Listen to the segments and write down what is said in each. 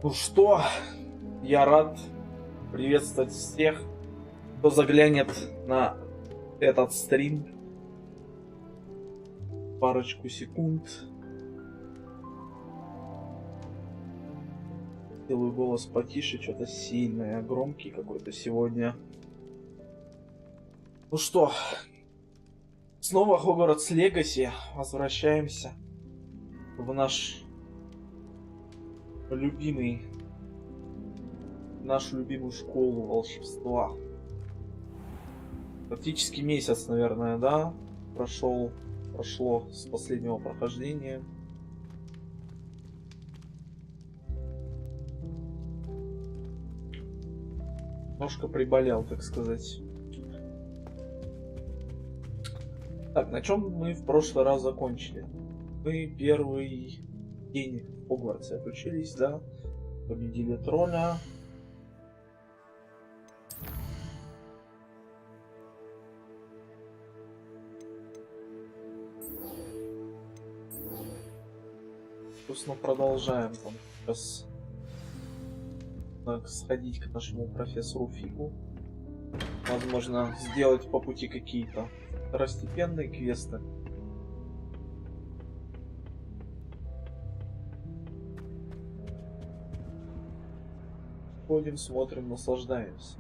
Ну что, я рад приветствовать всех, кто заглянет на этот стрим. Парочку секунд. Делаю голос потише, что-то сильное, громкий какой-то сегодня. Ну что, снова Hogwarts Legacy. Возвращаемся в нашу любимую школу волшебства. Практически месяц, наверное, да, прошло с последнего прохождения. Немножко приболел, так сказать. Так, на чем мы в прошлый раз закончили? Мы первый день в Хогвартсе отучились, да? Победили тролля. Собственно, продолжаем там сейчас. Надо сходить к нашему профессору Фигу. Возможно, сделать по пути какие-то второстепенные квесты. Ходим, смотрим, наслаждаемся.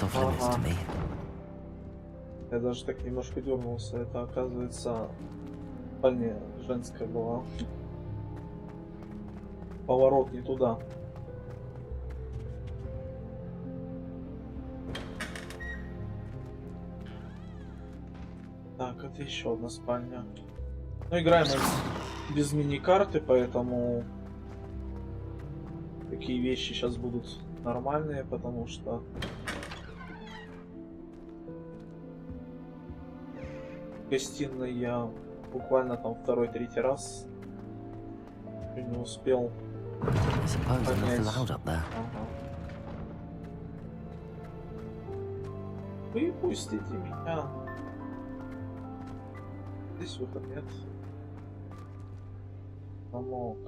Ага. Я даже так немножко дернулся. Это, оказывается, спальня женская была. Поворот не туда. Так, это еще одна спальня. Ну, играем мы без мини-карты, поэтому такие вещи сейчас будут нормальные, потому что в гостиной я буквально там второй-третий раз не успел понять. Ага. Выпустите меня. Здесь выход нет. Помог.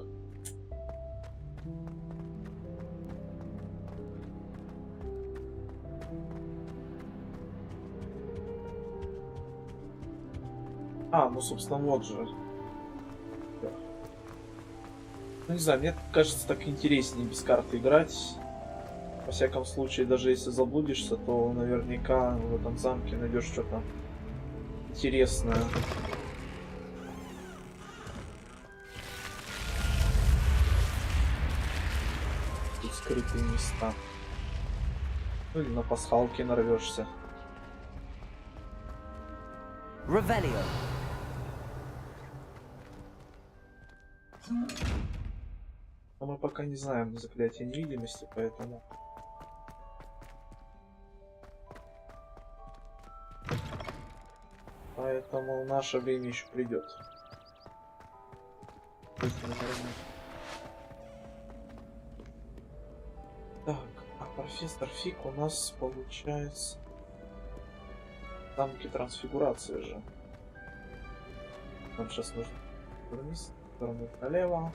Ну, собственно, вот же. Ну, не знаю, мне кажется, так интереснее без карты играть. Во всяком случае, даже если заблудишься, то наверняка в этом замке найдешь что-то интересное. Тут скрытые места. Ну или на пасхалке нарвешься. Ревелио. Но мы пока не знаем заклятие невидимости, поэтому... Поэтому наше время еще придет. Так, а профессор Фиг у нас получается... Замки трансфигурации же. Нам сейчас нужно вниз, повернуть налево.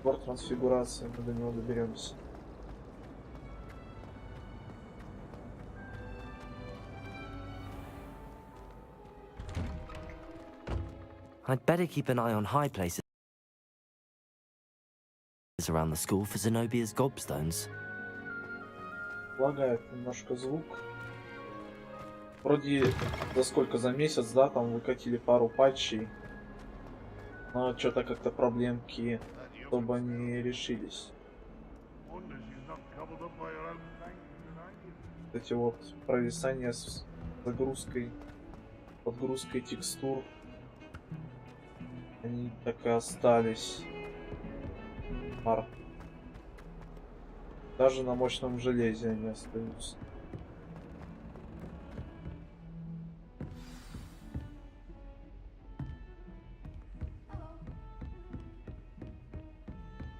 Двор трансфигурации, мы до него доберемся. I'd better keep an eye on high places around the school for Zenobia's gobstones. Лагает немножко звук. Вроде за месяц, да, там выкатили пару патчей. Но что-то как-то проблемки особо не решились. Эти вот провисания с подгрузкой текстур, они так и остались. Даже на мощном железе они остаются.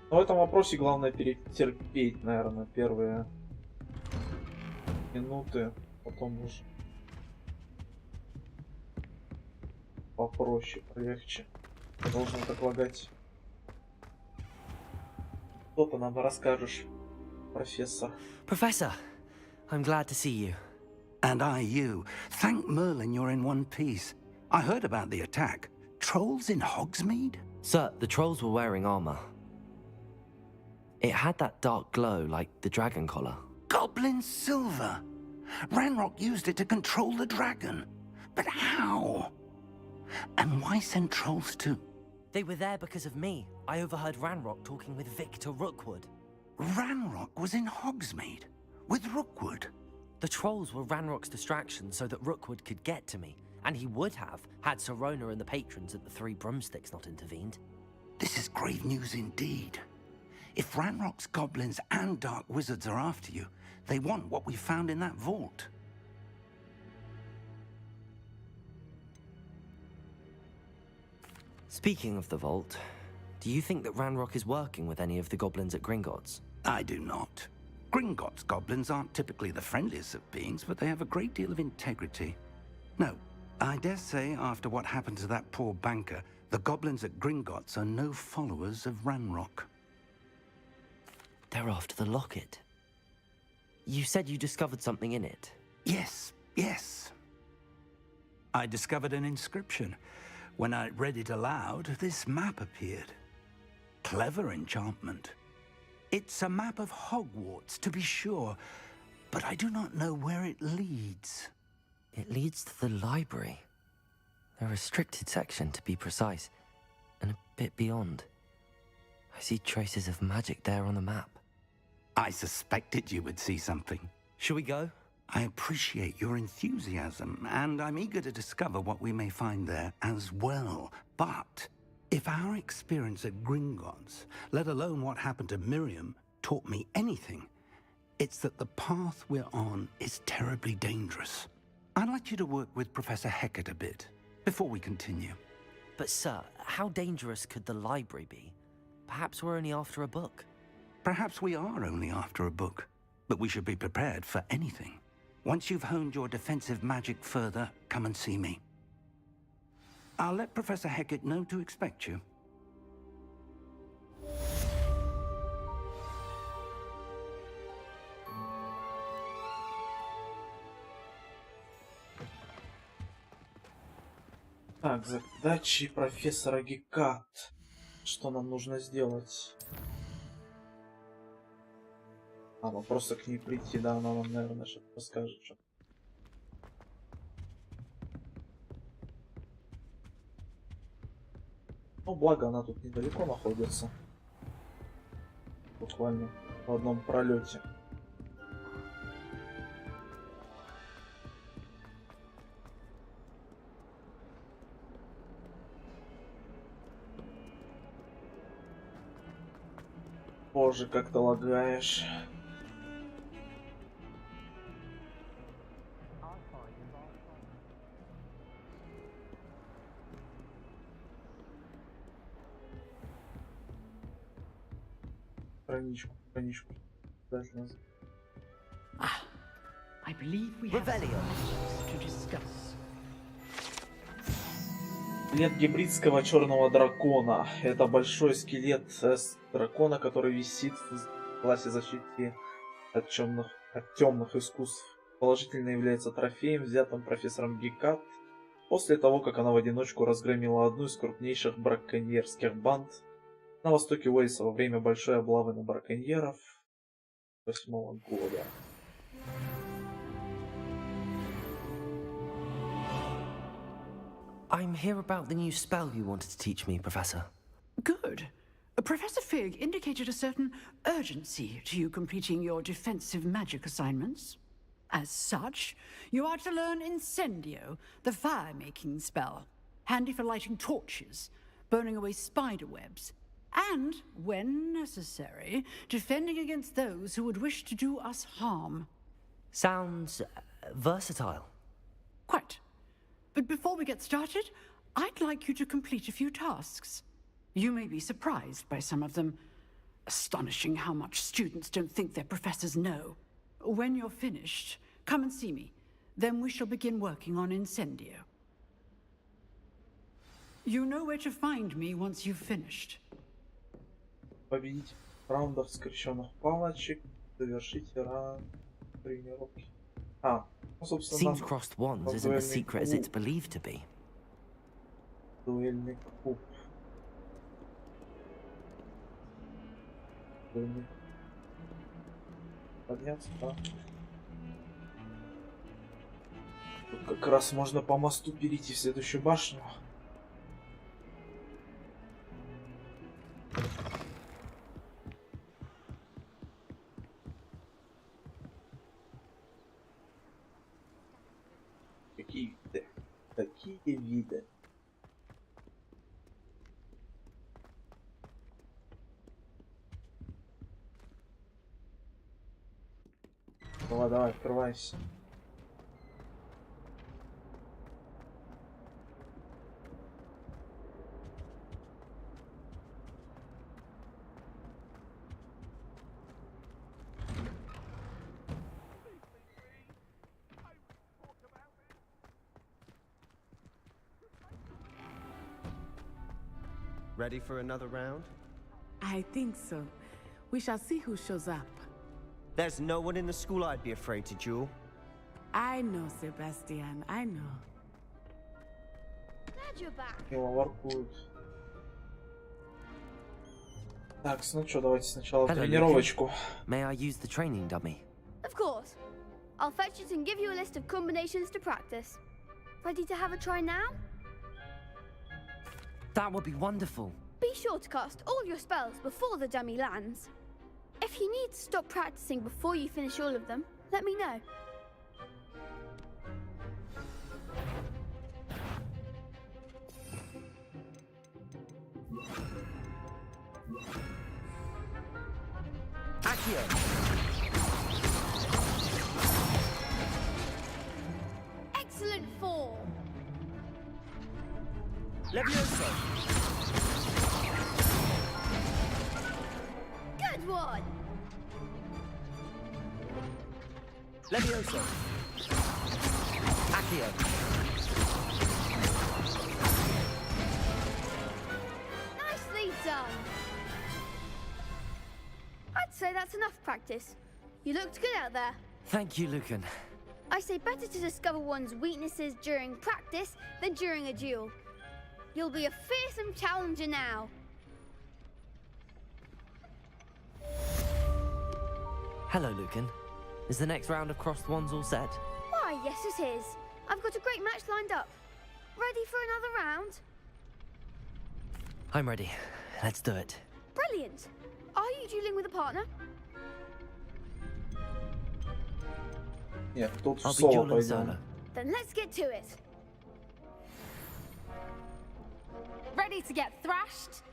Но в этом вопросе главное перетерпеть, наверное, первые минуты потом уже попроще, полегче. Должно так лагать. Что-то нам расскажешь, профессор. Professor, I'm glad to see you. And I you. Thank Merlin you're in one piece. I heard about the attack. Trolls in Hogsmeade? Sir, the trolls were wearing armor. It had that dark glow like the dragon collar. Goblin silver! Ranrock used it to control the dragon. But how? And why send trolls too? They were there because of me. I overheard Ranrock talking with Victor Rookwood. Ranrock was in Hogsmeade? With Rookwood? The trolls were Ranrock's distraction so that Rookwood could get to me. And he would have, had Sirona and the patrons at the Three Broomsticks not intervened. This is grave news indeed. If Ranrock's goblins and dark wizards are after you, they want what we found in that vault. Speaking of the vault, do you think that Ranrock is working with any of the goblins at Gringotts? I do not. Gringotts goblins aren't typically the friendliest of beings, but they have a great deal of integrity. No, I dare say after what happened to that poor banker, the goblins at Gringotts are no followers of Ranrock. They're after the locket. You said you discovered something in it. Yes, yes. I discovered an inscription. When I read it aloud, this map appeared. Clever enchantment. It's a map of Hogwarts, to be sure, but I do not know where it leads. It leads to the library. A restricted section, to be precise, and a bit beyond. I see traces of magic there on the map. I suspected you would see something. Shall we go? I appreciate your enthusiasm, and I'm eager to discover what we may find there as well. But if our experience at Gringotts, let alone what happened to Miriam, taught me anything, it's that the path we're on is terribly dangerous. I'd like you to work with Professor Hecat a bit before we continue. But sir, how dangerous could the library be? Perhaps we're only after a book. Perhaps we are only after a book, but we should be prepared for anything. Once you've honed your defensive magic further, come and see me. I'll let Professor Hecat know to expect you. Так, задачи профессора Гекат. Что нам нужно сделать? Ну просто к ней прийти, да, она нам, наверное, что-то расскажет. Что... Ну, благо она тут недалеко находится. Буквально в одном пролете. Боже, как ты лагаешь. Страничку. I believe we have some to discuss. Скелет гибридского черного дракона. Это большой скелет дракона, который висит в классе защиты от темных искусств. Положительно является трофеем, взятым профессором Гекат после того, как она в одиночку разгромила одну из крупнейших браконьерских банд на востоке Уэльса во время большой облавы на браконьеров 2008 года. I'm here about the new spell you wanted to teach me, Professor. Good. Professor Fig indicated a certain urgency to you completing your defensive magic assignments. As such, you are to learn Incendio, the fire-making spell, handy for lighting torches, burning away spider webs, and, when necessary, defending against those who would wish to do us harm. Sounds versatile. Quite. But before we get started, I'd like you to complete a few tasks. You may be surprised by some of them. Astonishing how much students don't think their professors know. When you're finished, come and see me. Then we shall begin working on Incendio. You know where to find me once you've finished. Победить в раундах скрещенных палочек, завершите раунд тренировки. Ну, собственно, Seems crossed wands isn't as secret as it's believed to be. Дуэльный куб. Дуэльный. Подняться, да? Тут как раз можно по мосту перейти в следующую башню. Какие виды? Какие виды? Давай, давай, открывайся. Ready for another round? I think so. We shall see who shows up. There's no one in the school I'd be afraid to duel. I know, Sebastian, I know. Glad you're back. Его воркуют. Так, ну что, давайте сначала тренировочку. May I use the training dummy? Of course. I'll fetch it and give you a list of combinations to practice. Ready to have a try now? That would be wonderful. Be sure to cast all your spells before the dummy lands. If you need to stop practicing before you finish all of them, let me know. Accio! Excellent form. Levioso! Good one. Levioso! Accio! Nicely done. I'd say that's enough practice. You looked good out there. Thank you, Lucan. I say better to discover one's weaknesses during practice than during a duel. You'll be a fearsome challenger now. Hello, Lucan. Is the next round of crossed wands all set? Why, yes it is. I've got a great match lined up. Ready for another round? I'm ready. Let's do it. Brilliant. Are you dueling with a partner? Нет, тут I'll be соло dueling пойдем. solo. Then let's get to it. Ready to get thrashed?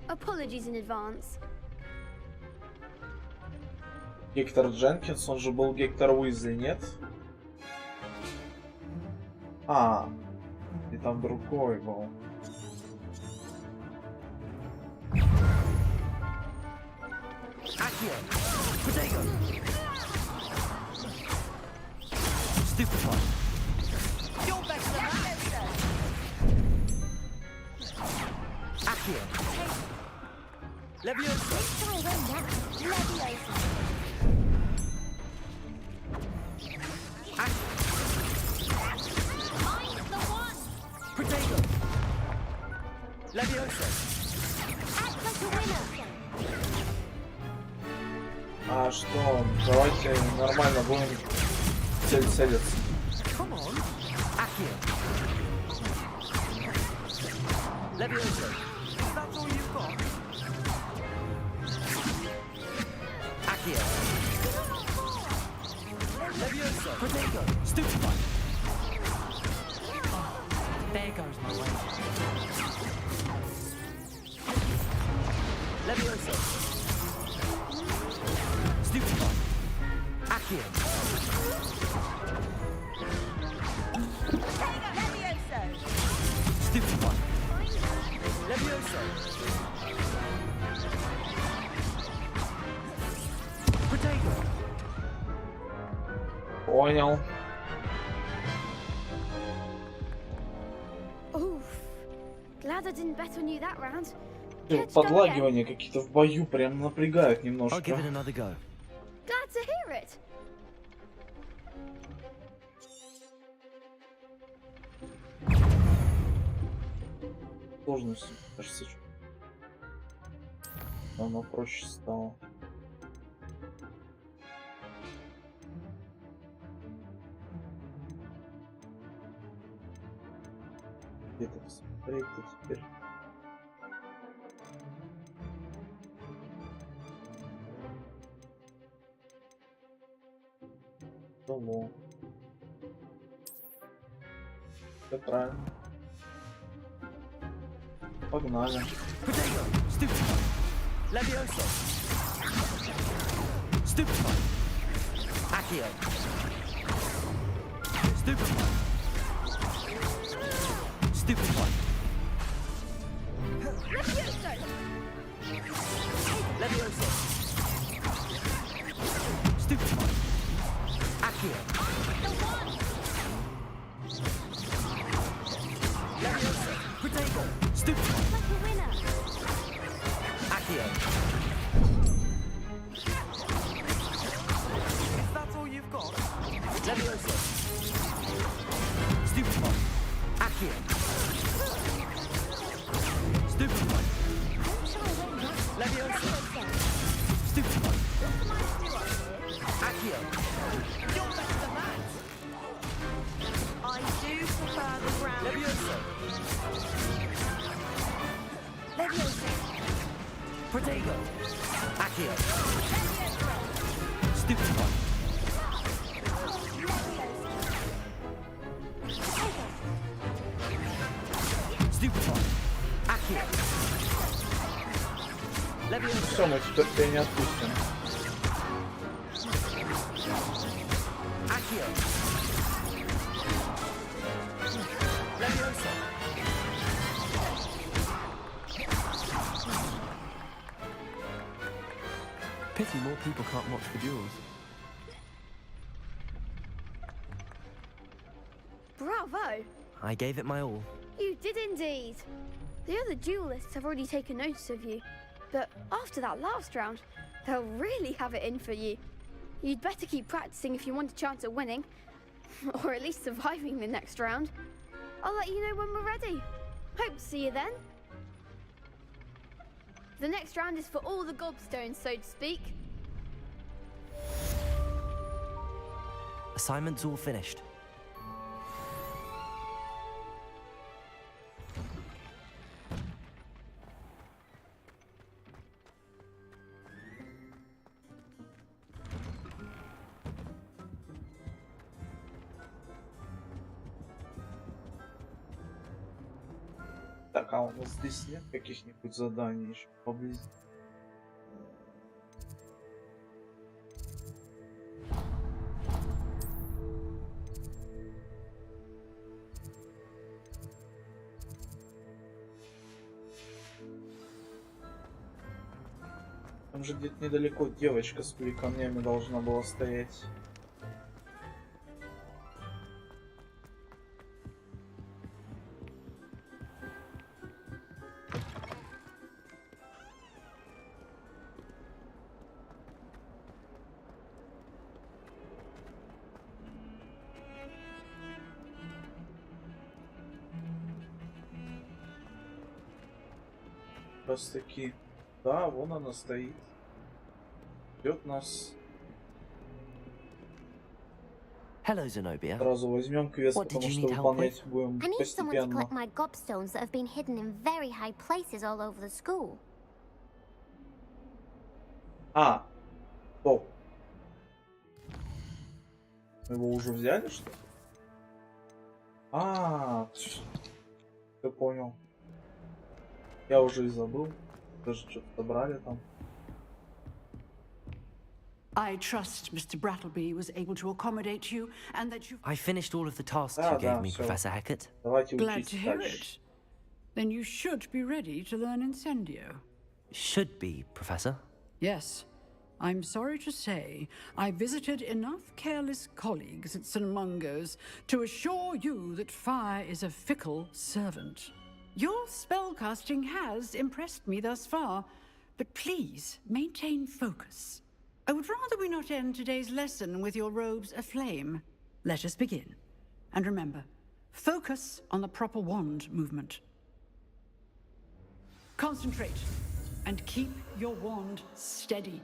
Apologies in advance. Гектор Дженкинс, он же был Гектор Уизли, нет? И там другой был. Accio! Protego! Stupefy. You're better than that! Accio! Levioso! Protego! Levioso! А что? Давайте нормально будем целиться. Come on! Accio! Levioso! That's all you've got? Accio! Levioso! Protego! Stupefy! There goes my way. Levioso! Stupefy! Accio! Stupefy! Levioso! Protego! Понял. Oof. Glad I didn't bet on you that round. Подлагивания какие-то в бою прям напрягают I'll немножко. give it another go. Glad to hear it. Сложность, кажется, оно проще стало. Где-то посмотреть-то теперь. Того. Все правильно. Погнали. Protego! Stupefy! Levioso! Stupefy! Accio! Stupefy! Stupefy! Levioso! Stupefy! Accio! Levioso! Protego! Stupefy! Like a winner. Accio! Is that all you've got? Levioso! Stupefy! Accio! Stupefy! Levioso! Stupefy! Accio! You're better than that! I do prefer the ground. Levioso! Leviosa. Protego! Accio! Stupefy! Stupefy! Accio! Leviosa! Все, мы теперь тебя не отпустим. Accio! Leviosa! Pity more people can't watch the duels. Bravo. I gave it my all. You did indeed. The other duelists have already taken notice of you, but after that last round, they'll really have it in for you. You'd better keep practicing if you want a chance at winning, or at least surviving the next round. I'll let you know when we're ready. Hope to see you then. The next round is for all the gobstones, so to speak. Assignment's all finished. Так, а у нас здесь нет каких-нибудь заданий еще поблизости? Там же где-то недалеко девочка с камнями должна была стоять. Раз таки, да, вон она стоит. Ждет нас. Hello, Zenobia. Сразу возьмем квест, What did потому you что need help выполнять будем I need someone to постепенно. collect my gobstones that have been hidden in very high places all over the school. А, стоп. Мы его уже взяли, что ли? А, все понял. Я уже и забыл. Даже что-то собрали там. I trust Mr. Brattleby was able to accommodate you and that you... I finished all of the tasks Ah, you gave да, me, всё. Professor Hackett. Давайте Glad учиться to hear дальше. it. Then you should be ready to learn Incendio. Should be, Professor. Yes. I'm sorry to say, I visited enough careless colleagues at St. Mungo's to assure you that fire is a fickle servant. Your spellcasting has impressed me thus far, but please maintain focus. I would rather we not end today's lesson with your robes aflame. Let us begin. And remember, focus on the proper wand movement. Concentrate, and keep your wand steady.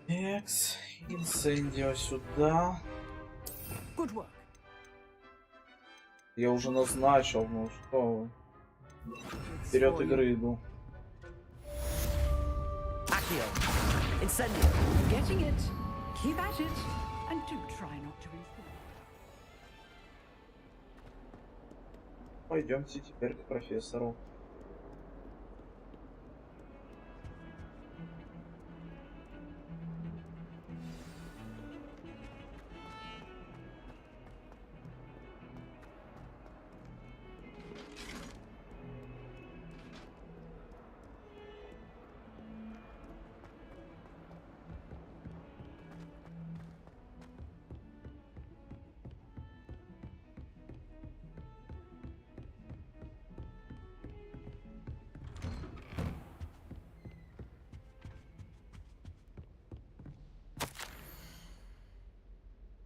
Экс, инцендио сюда. Good work. Я уже назначил, ну что вы. Вперед игры иду. Accio. Incendio. Getting it. Keep at it. And do try not to inform. Пойдемте теперь к профессору.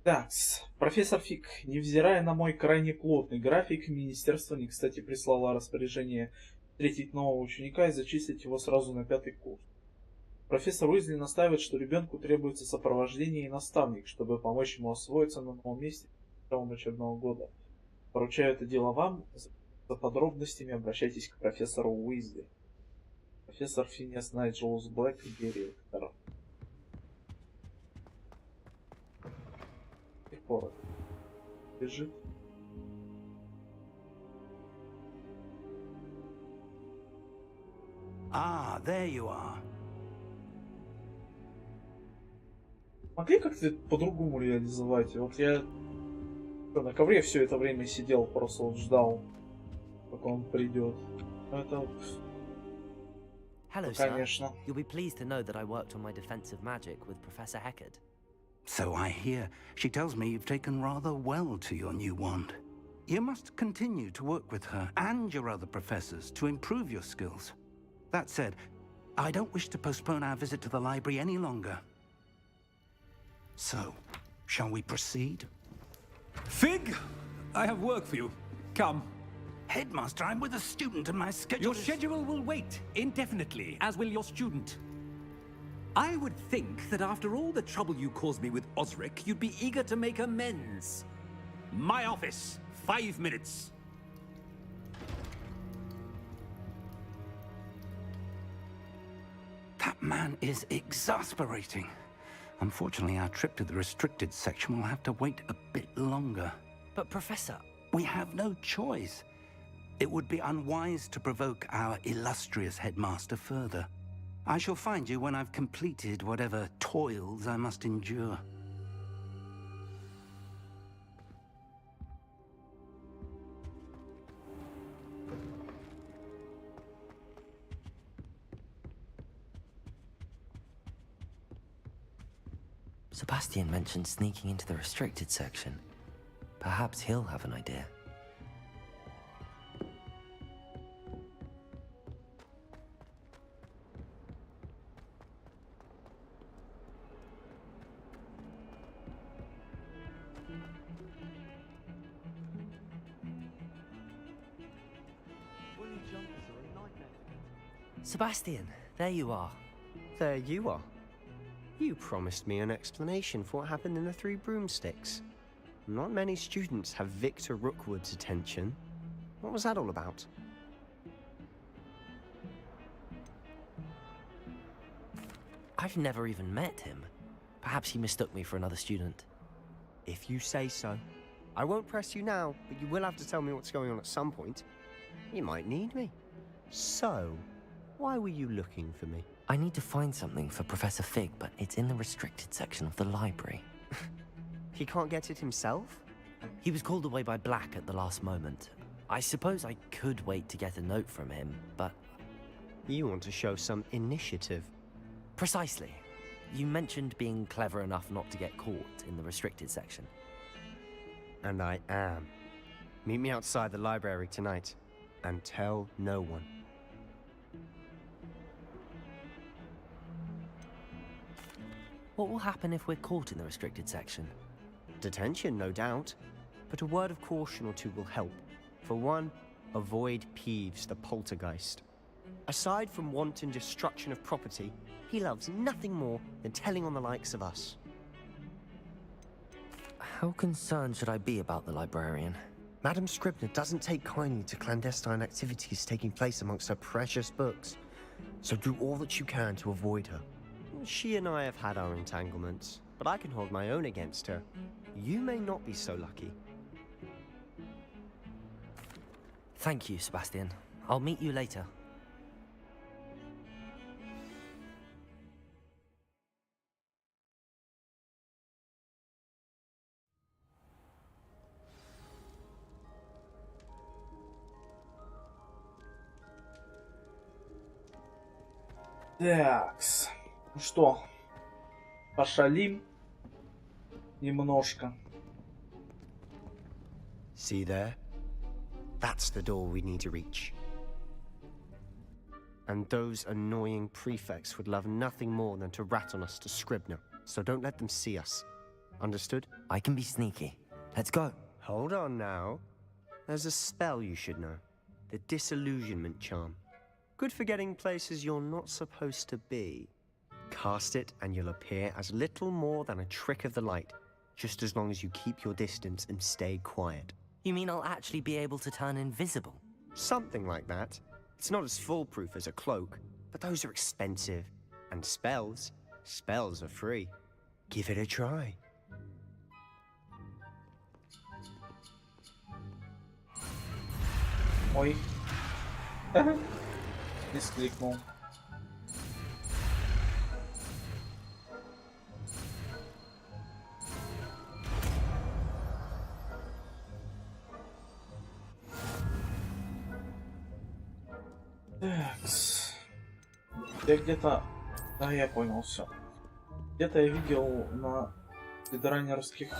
Так, профессор Фиг, невзирая на мой крайне плотный график, министерство не кстати прислало распоряжение встретить нового ученика и зачислить его сразу на 5-й курс. Профессор Уизли настаивает, что ребенку требуется сопровождение и наставник, чтобы помочь ему освоиться на новом месте с началом учебного года. Поручаю это дело вам. За подробностями обращайтесь к профессору Уизли. Профессор Финиас Найджелус Блэк, директор. Город лежит. Ah, there you are. Могли как-то по-другому реализовать? Вот я на ковре все это время сидел, просто вот ждал, пока он придет. Но это, Hello, конечно. sir. You'll be pleased to know that I worked on my defensive magic with Professor Heckard. So I hear. She tells me you've taken rather well to your new wand. You must continue to work with her and your other professors to improve your skills. That said, I don't wish to postpone our visit to the library any longer. So, shall we proceed? Fig, I have work for you. Come. Headmaster, I'm with a student and my schedule Your is... schedule will wait indefinitely, as will your student. I would think that after all the trouble you caused me with Osric, you'd be eager to make amends. My office, 5 minutes. That man is exasperating. Unfortunately, our trip to the restricted section will have to wait a bit longer. But Professor... We have no choice. It would be unwise to provoke our illustrious headmaster further. I shall find you when I've completed whatever toils I must endure. Sebastian mentioned sneaking into the restricted section. Perhaps he'll have an idea. Sebastian, there you are. There you are. You promised me an explanation for what happened in the Three Broomsticks. Not many students have Victor Rookwood's attention. What was that all about? I've never even met him. Perhaps he mistook me for another student. If you say so. I won't press you now, but you will have to tell me what's going on at some point. You might need me. So, why were you looking for me? I need to find something for Professor Fig, but it's in the restricted section of the library. He can't get it himself? He was called away by Black at the last moment. I suppose I could wait to get a note from him, but... You want to show some initiative. Precisely. You mentioned being clever enough not to get caught in the restricted section. And I am. Meet me outside the library tonight, and tell no one. What will happen if we're caught in the restricted section? Detention, no doubt. But a word of caution or two will help. For one, avoid Peeves, the poltergeist. Aside from wanton destruction of property, he loves nothing more than telling on the likes of us. How concerned should I be about the librarian? Madam Scribner doesn't take kindly to clandestine activities taking place amongst her precious books, so do all that you can to avoid her. She and I have had our entanglements, but I can hold my own against her. You may not be so lucky. Thank you, Sebastian. I'll meet you later. Такс. Ну что, пошалим немножко. See there? That's the door we need to reach. And those annoying prefects would love nothing more than to rat on us to Scribner, so don't let them see us. Understood? I can be sneaky. Let's go. Hold on now. There's a spell you should know. The Disillusionment Charm. Good for getting places you're not supposed to be. Cast it and you'll appear as little more than a trick of the light, just as long as you keep your distance and stay quiet. You mean I'll actually be able to turn invisible? Something like that. It's not as foolproof as a cloak, but those are expensive. And spells are free. Give it a try. Ой. Мискликнул. Такс. Я где-то... А, я понял, все. Где-то я видел на спидранерских...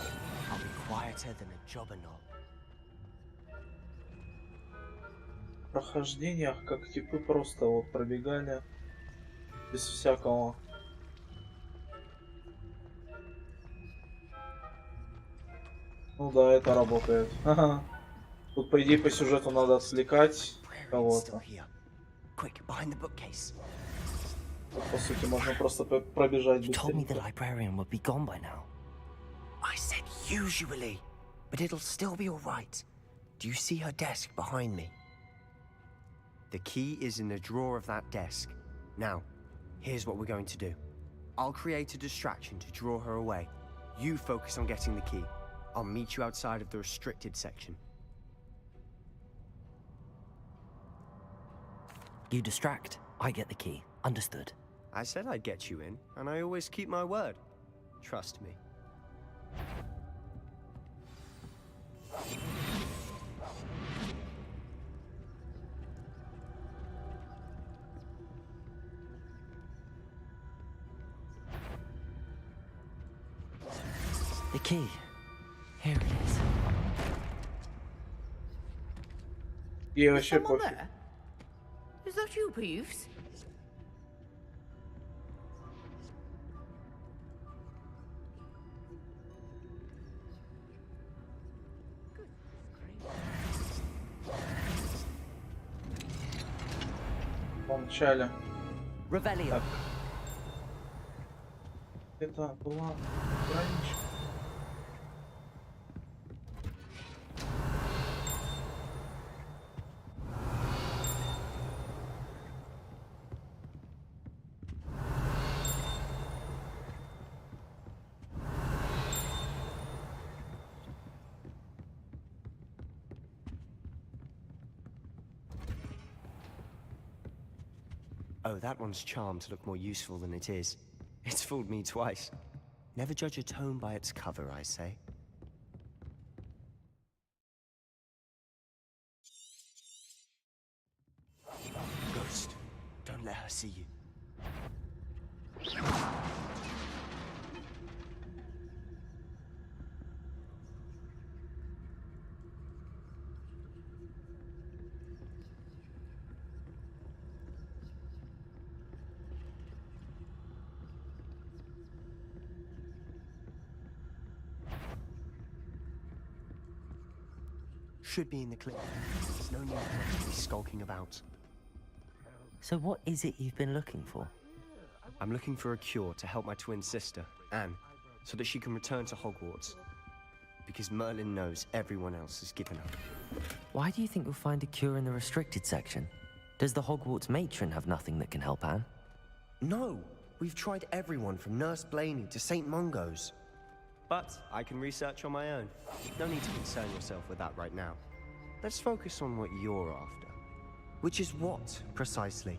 прохождениях, как типы просто вот пробегали без всякого. Ну да, это работает. Тут по идее по сюжету надо отвлекать кого-то. По сути можно просто пробежать быстрее. I said usually, but it'll still be all right. Do you see her desk behind me? The key is in the drawer of that desk. Now, here's what we're going to do. I'll create a distraction to draw her away. You focus on getting the key. I'll meet you outside of the restricted section. You distract, I get the key. Understood. I said I'd get you in, and I always keep my word. Trust me. The key. Here it is. И вообще Someone пофиг. there? Is that you, Peeves? Помчали. Revelio. Так. Это была граничка. Oh, that one's charmed to look more useful than it is. It's fooled me twice. Never judge a tome by its cover, I say. Ghost, don't let her see you. Should be in the clip. There's no need for her to be skulking about. So what is it you've been looking for? I'm looking for a cure to help my twin sister, Anne, so that she can return to Hogwarts. Because Merlin knows everyone else has given up. Why do you think you'll find a cure in the restricted section? Does the Hogwarts matron have nothing that can help Anne? No! We've tried everyone from Nurse Blaney to St. Mungo's. But I can research on my own. No need to concern yourself with that right now. Let's focus on what you're after. Which is what, precisely?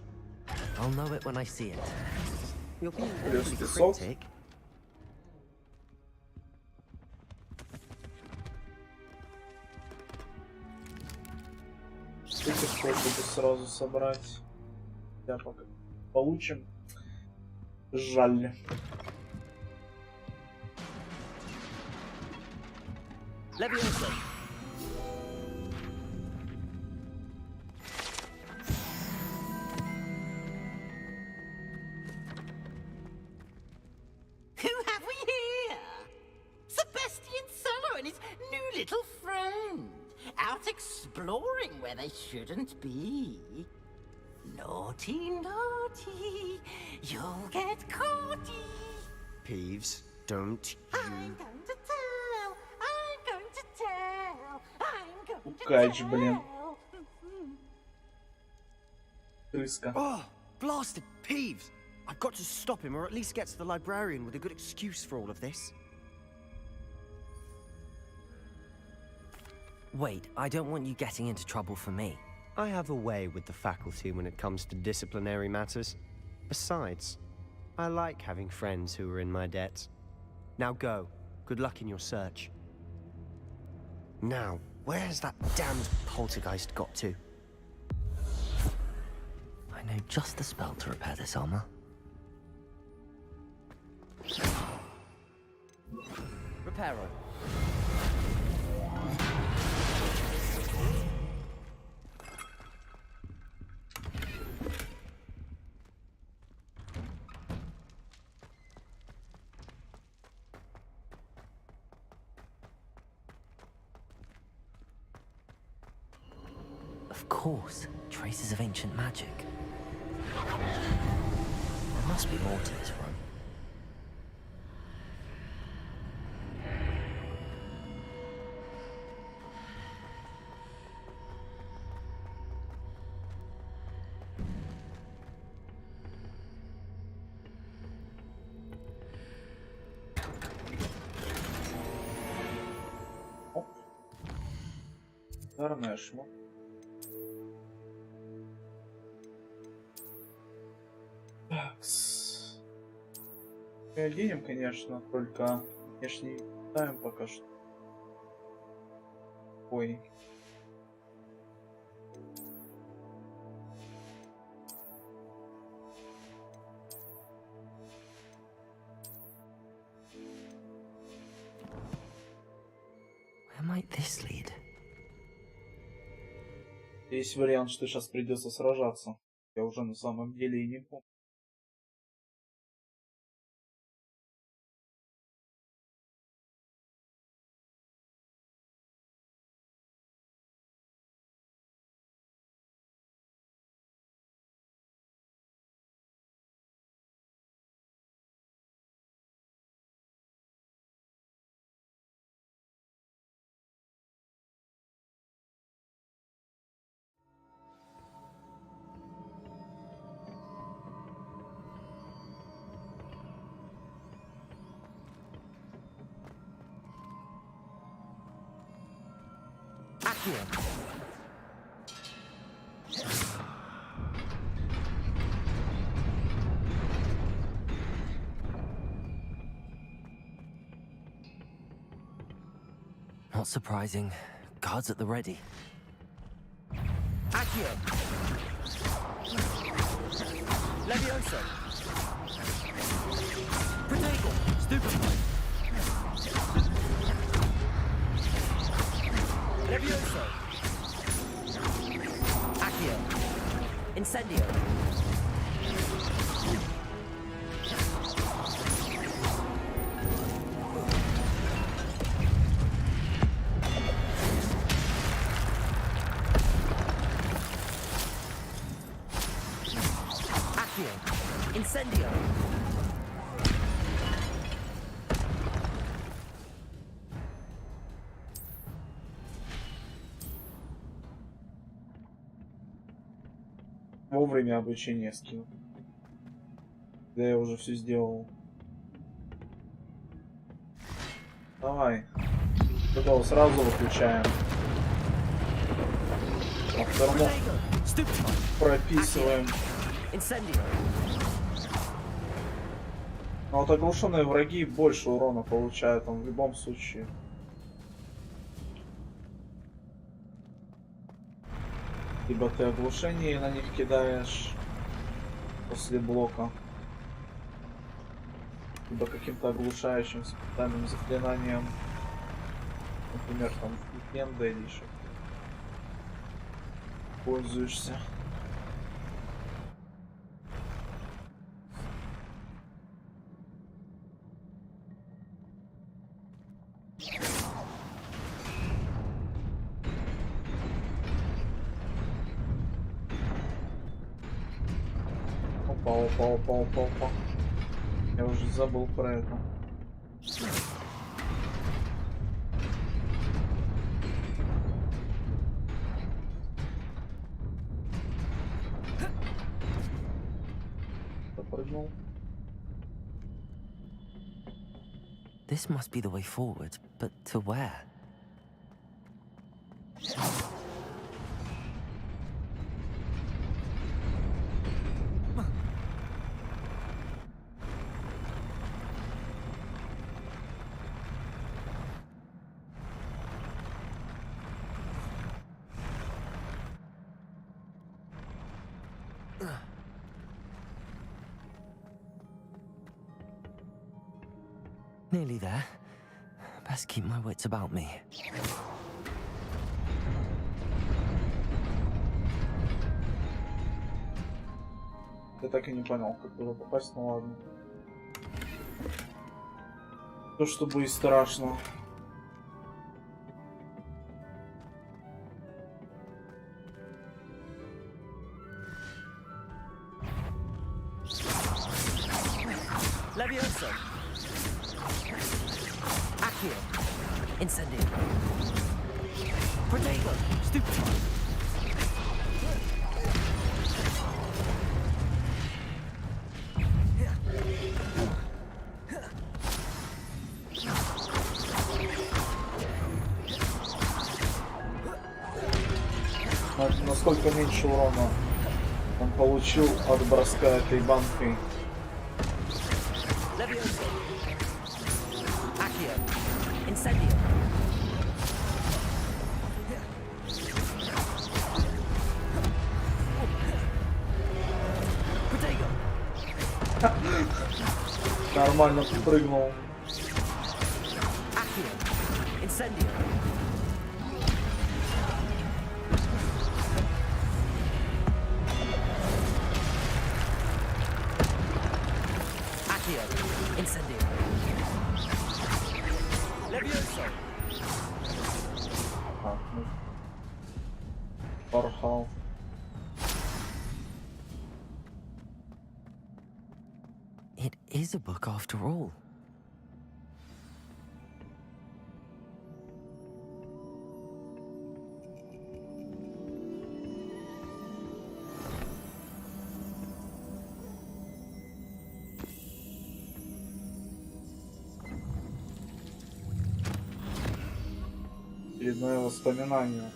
I'll know it when I see it. You're being Плюс awfully песок. cryptic. Этих хочется сразу собрать. Да, пока получим. Жаль. Leviosa! Who have we here? Sebastian Solo and his new little friend. Out exploring where they shouldn't be. Naughty, naughty. You'll get caughty. Peeves, don't you... I'm going to tell. I'm going to tell. I'm going to Укач, блин. tell. Крыска. Oh, blasted Peeves! I've got to stop him, or at least get to the librarian with a good excuse for all of this. Wait, I don't want you getting into trouble for me. I have a way with the faculty when it comes to disciplinary matters. Besides, I like having friends who are in my debt. Now go. Good luck in your search. Now, where's that damned poltergeist got to? I know just the spell to repair this armor. Reparo. Of course, traces of ancient magic. There must be more to this run. Гарнешмо. Такс. Мы оденем, конечно, только внешний ставим пока что. Ой. Where might this lead? Есть вариант, что сейчас придется сражаться. Я уже на самом деле и не помню. Not surprising. Guards at the ready. Accio! Levioso! Protego! Stupefy! Levioso! Accio! Incendio! Incendio! Вовремя обучение скину. Да я уже все сделал. Давай. Готово, сразу выключаем. А второму прописываем. Но вот оглушенные враги больше урона получают он в любом случае. Либо ты оглушение на них кидаешь после блока, либо каким-то оглушающим специальным заклинанием, например, там легенда или еще пользуешься. Опа. Я уже забыл про это. Запрыгнул. This must be the way forward, but to where? Nearly there. Best keep my wits about me. Я так и не понял, как туда попасть, ну ладно. То, чтобы и страшно. Levioso! Accio! Incendio! Protego! Stupefy! Насколько меньше урона он получил от броска этой банкой. Levioso! Accio! Incendio! Protego! Нормально прыгнул. Accio! Incendio! Accio! Incendio! Levioso! Порхал. It is a book after all. Очередное воспоминание.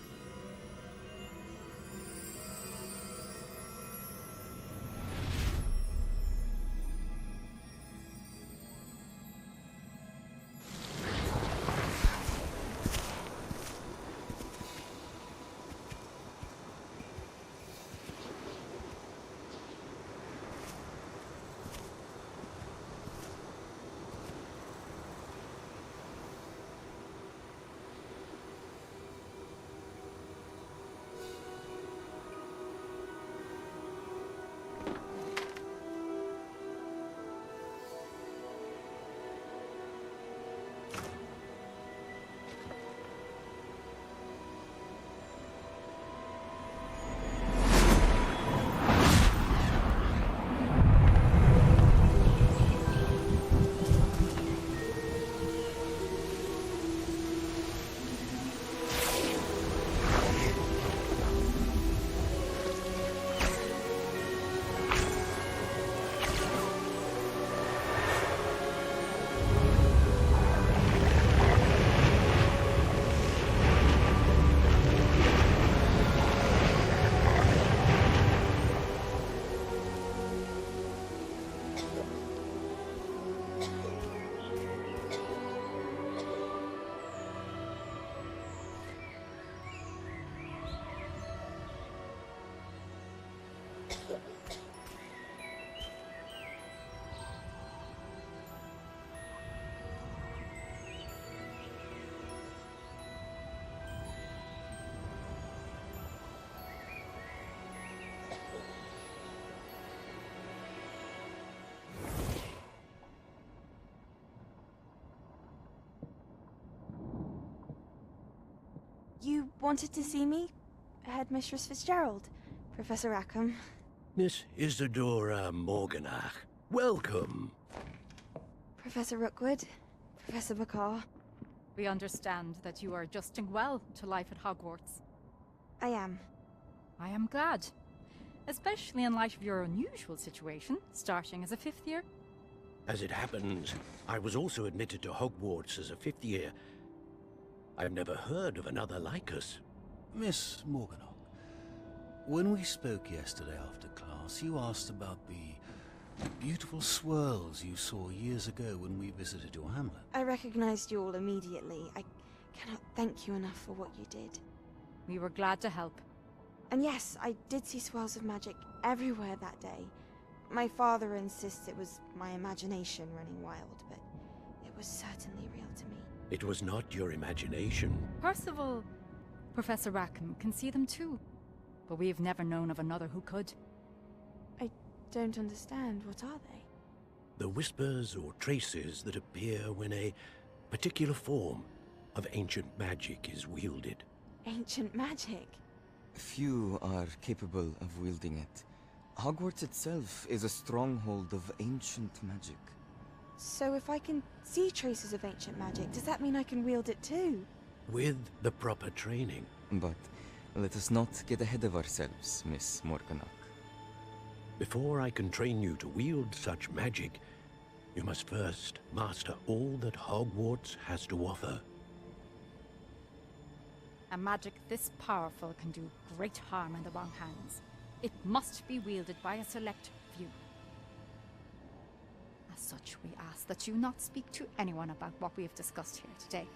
You wanted to see me? Headmistress Fitzgerald, Professor Rackham. Miss Isadora Morganach, welcome. Professor Rookwood, Professor Bakar. We understand that you are adjusting well to life at Hogwarts. I am. I am glad. Especially in light of your unusual situation, starting as a 5th year. As it happens, I was also admitted to Hogwarts as a 5th year. I've never heard of another like us. Miss Morganock, when we spoke yesterday after class, you asked about the beautiful swirls you saw years ago when we visited your hamlet. I recognized you all immediately. I cannot thank you enough for what you did. We were glad to help. And yes, I did see swirls of magic everywhere that day. My father insists it was my imagination running wild, but it was certainly real to me. It was not your imagination. Percival, Professor Rackham can see them too. But we've never known of another who could. I don't understand. What are they? The whispers or traces that appear when a particular form of ancient magic is wielded. Ancient magic? Few are capable of wielding it. Hogwarts itself is a stronghold of ancient magic. So if I can see traces of ancient magic, does that mean I can wield it too? With the proper training. But let us not get ahead of ourselves, Miss Morganock. Before I can train you to wield such magic, you must first master all that Hogwarts has to offer. A magic this powerful can do great harm in the wrong hands. It must be wielded by a select few. As such, we ask that you not speak to anyone about what we have discussed here today.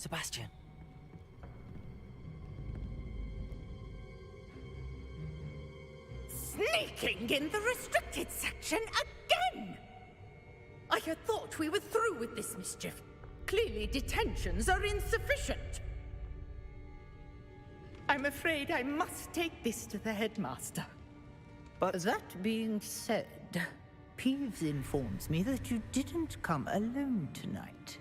Sebastian. Sneaking in the restricted section again! I had thought we were through with this mischief. Clearly detentions are insufficient. I'm afraid I must take this to the headmaster. But that being said, Peeves informs me that you didn't come alone tonight.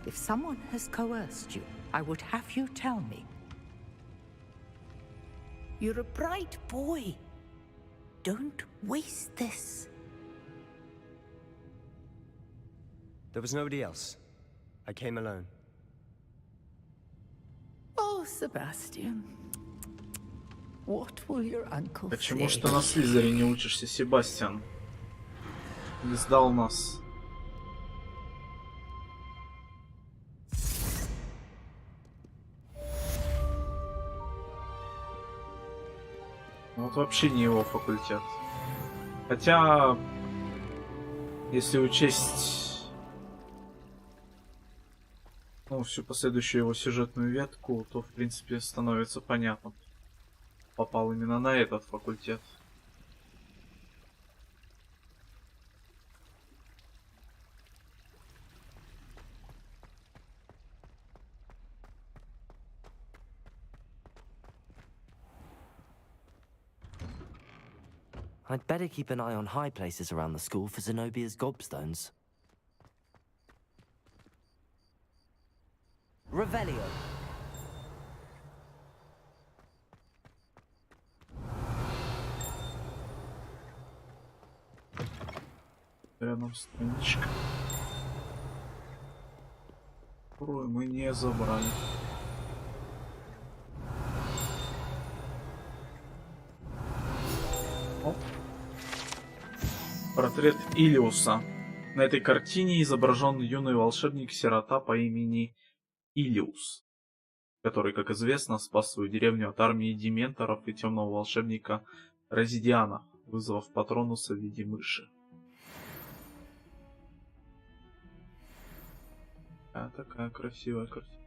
If someone has coerced you, I would have you tell me. You're a bright boy. Don't waste this. There was nobody else. I came alone. Oh, Sebastian. What will your uncle Почему say? что на Слизере не учишься, Себастьян? Не сдал нас. Вот вообще не его факультет. Хотя, если учесть всю последующую его сюжетную ветку, то в принципе становится понятно. Попал именно на этот факультет. I'd better keep an eye on high places around the school for Zenobia's gobstones. Revelio. Рядом страничка, которую мы не забрали. Оп. Портрет Илиуса. На этой картине изображен юный волшебник-сирота по имени Илиус, который, как известно, спас свою деревню от армии дементоров и темного волшебника Розидиана. вызвав патронуса в виде мыши. А такая красивая картина.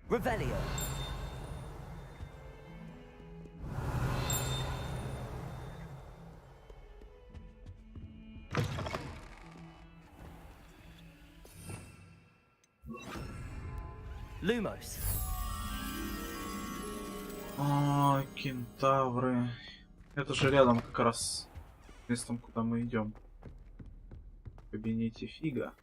Revelio. Lumos. А, кентавры. Это же рядом как раз с местом, куда мы идем. В кабинете Фига.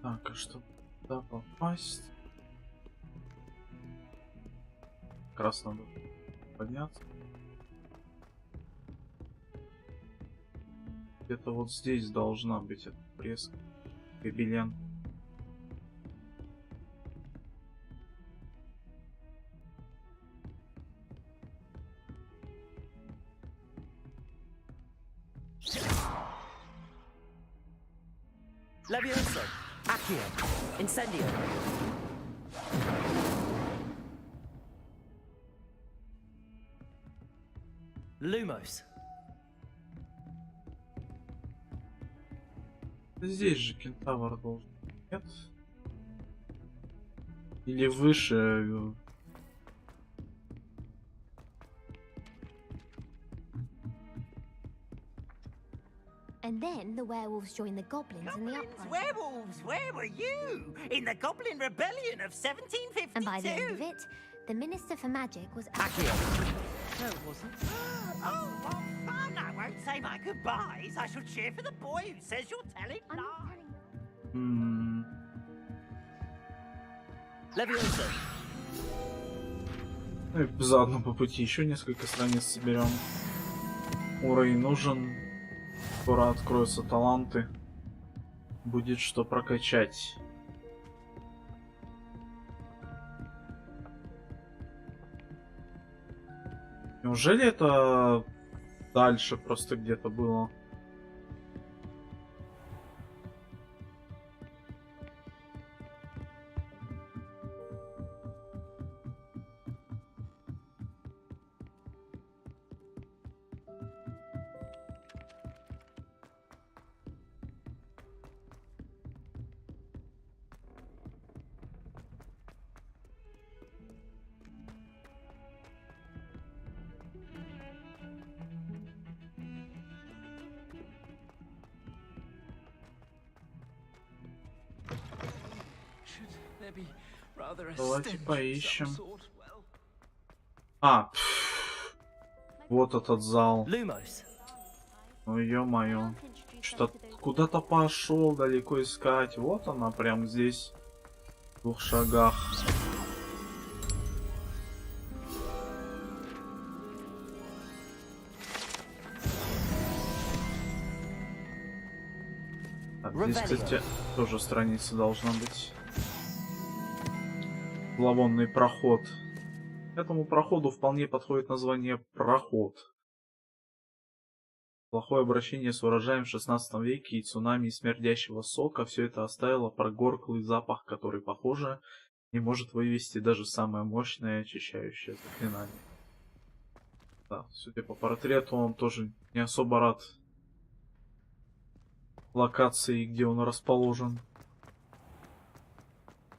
Так, а чтобы туда попасть? Как раз надо подняться. Где-то вот здесь должна быть эта фреска. Гобелен. Levioso. Accio. Incendio. Lumos. Здесь же кентавр должен. Нет? Или выше? And then the werewolves joined the goblins in the uprising. Werewolves, where were you? In the Goblin Rebellion of 1752. And by the end of it, the Minister for Magic was Accio. No, it wasn't. Oh, what fun! I won't say my goodbyes. I shall cheer for the boy who says you're telling lies. Levioso. Ну и заодно по пути еще несколько страниц соберем. Уровень нужен. Скоро откроются таланты. Будет что прокачать. Неужели это дальше просто где-то было? Давайте поищем. А, вот этот зал. Ну ё-моё. Что-то куда-то пошел далеко искать. Вот она, прям здесь. В 2 шагах. Так, здесь, кстати, тоже страница должна быть. Зловонный проход. Этому проходу вполне подходит название «Проход». Плохое обращение с урожаем в 16 веке и цунами смердящего сока — все это оставило прогорклый запах, который, похоже, не может вывести даже самое мощное очищающее заклинание. Да, судя по портрету, он тоже не особо рад локации, где он расположен.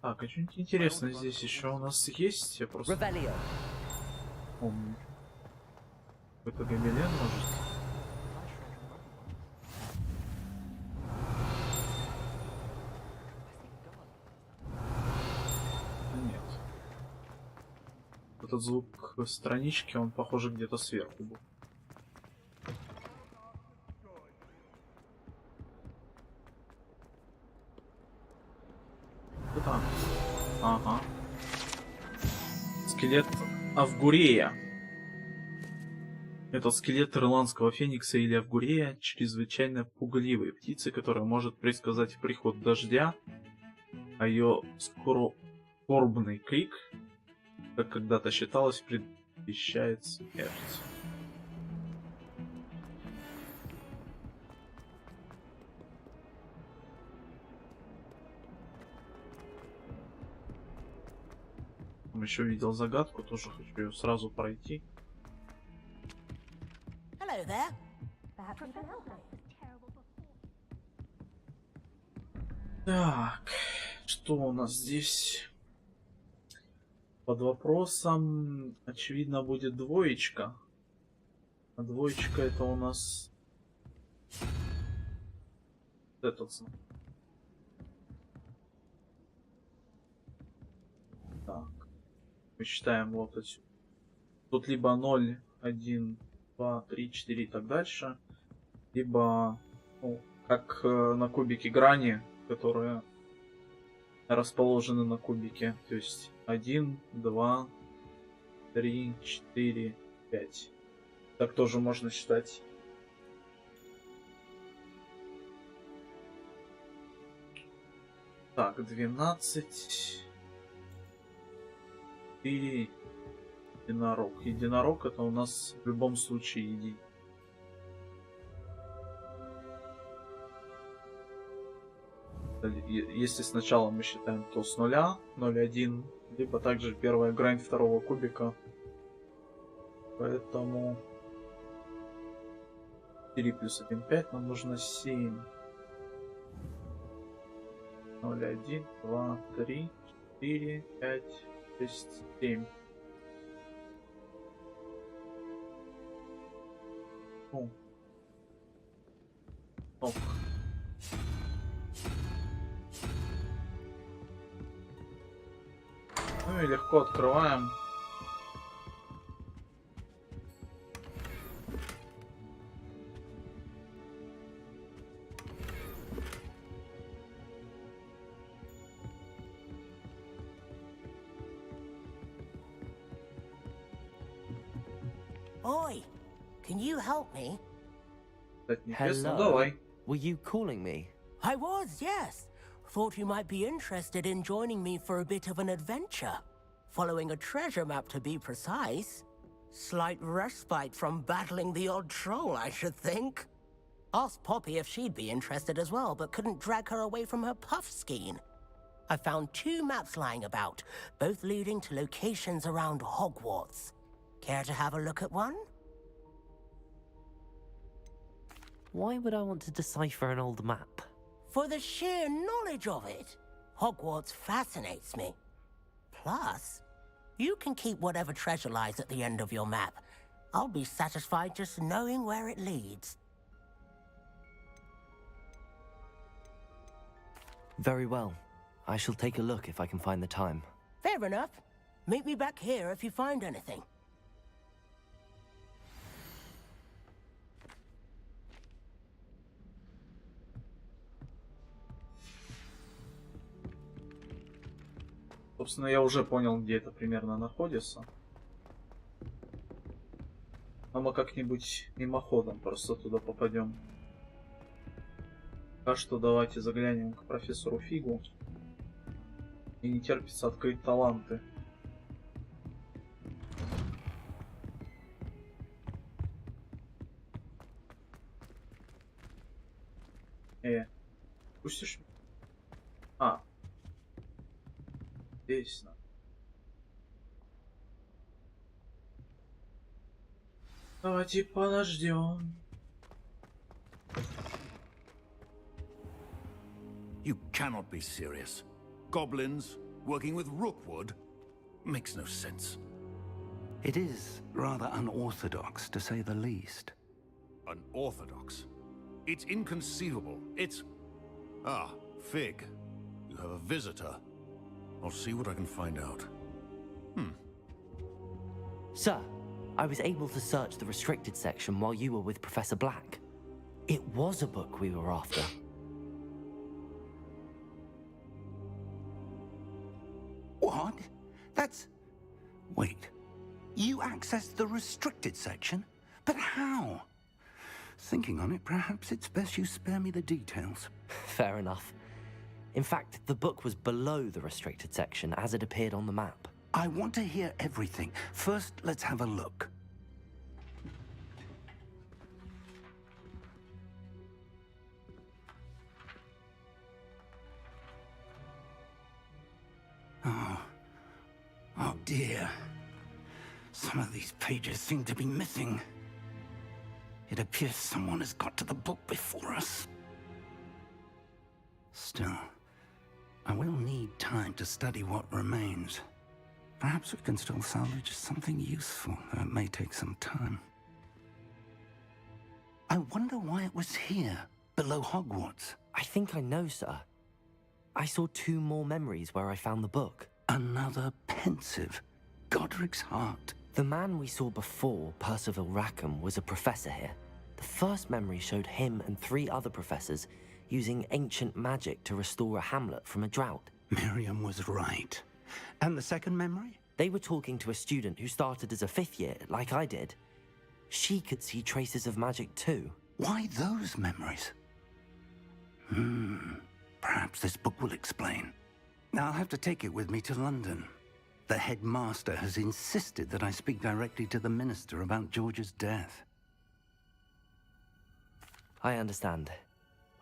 Так, а что-нибудь интересное здесь еще у нас есть? Я просто помню. Какой-то гобелен, может? Нет. Этот звук странички, он, похоже, где-то сверху был. Там. Ага. Скелет Авгурея. Это скелет ирландского феникса или Авгурея, чрезвычайно пугливой птицы, которая может предсказать приход дождя, а ее скорбный крик, как когда-то считалось, предвещает смерть. там еще видел загадку, тоже хочу ее сразу пройти. Hello there. Так, что у нас здесь? Под вопросом, очевидно, будет двоечка. А двоечка это у нас этот знак. Так, мы считаем вот отсюда. Тут либо 0, 1, 2, 3, 4 и так дальше. Либо, ну, как на кубике грани, которые расположены на кубике. То есть 1, 2, 3, 4, 5. Так тоже можно считать. Так, 12. 4. Единорог. Единорог это у нас в любом случае единица. Если сначала мы считаем, то с 0, 0,1, либо также первая грань второго кубика. Поэтому 4 плюс 1, 5, нам нужно 7. 0, 1, 2, 3, 4, 5, 6, 7. Ок. Ну и легко открываем. Oi, can you help me? Hello. Давай. Were you calling me? I was, yes. Thought you might be interested in joining me for a bit of an adventure. Following a treasure map, to be precise. Slight respite from battling the odd troll, I should think. Asked Poppy if she'd be interested as well, but couldn't drag her away from her puff skein. I found 2 maps lying about, both leading to locations around Hogwarts. Care to have a look at one? Why would I want to decipher an old map? For the sheer knowledge of it. Hogwarts fascinates me. Plus, you can keep whatever treasure lies at the end of your map. I'll be satisfied just knowing where it leads. Very well. I shall take a look if I can find the time. Fair enough. Meet me back here if you find anything. Собственно, я уже понял, где это примерно находится. Но мы как-нибудь мимоходом просто туда попадем. Пока что давайте заглянем к профессору Фигу. И не терпится открыть таланты. Пустишь? А. Здесь. Давайте подождем. You cannot be serious. Goblins working with Rookwood makes no sense. It is rather unorthodox, to say the least. Unorthodox? It's inconceivable. It's... Ah, Fig. You have a visitor. I'll see what I can find out. Sir, I was able to search the restricted section while you were with Professor Black. It was a book we were after. What? That's... Wait. You accessed the restricted section? But how? Thinking on it, perhaps it's best you spare me the details. Fair enough. In fact, the book was below the restricted section as it appeared on the map. I want to hear everything. First, let's have a look. Oh, dear. Some of these pages seem to be missing. It appears someone has got to the book before us. Still, I will need time to study what remains. Perhaps we can still salvage something useful, though it may take some time. I wonder why it was here, below Hogwarts. I think I know, sir. I saw 2 more memories where I found the book. Another pensive Godric's heart. The man we saw before, Percival Rackham, was a professor here. The first memory showed him and 3 other professors using ancient magic to restore a hamlet from a drought. Miriam was right. And the second memory? They were talking to a student who started as a 5th year, like I did. She could see traces of magic too. Why those memories? Perhaps this book will explain. I'll have to take it with me to London. The headmaster has insisted that I speak directly to the minister about George's death. I understand.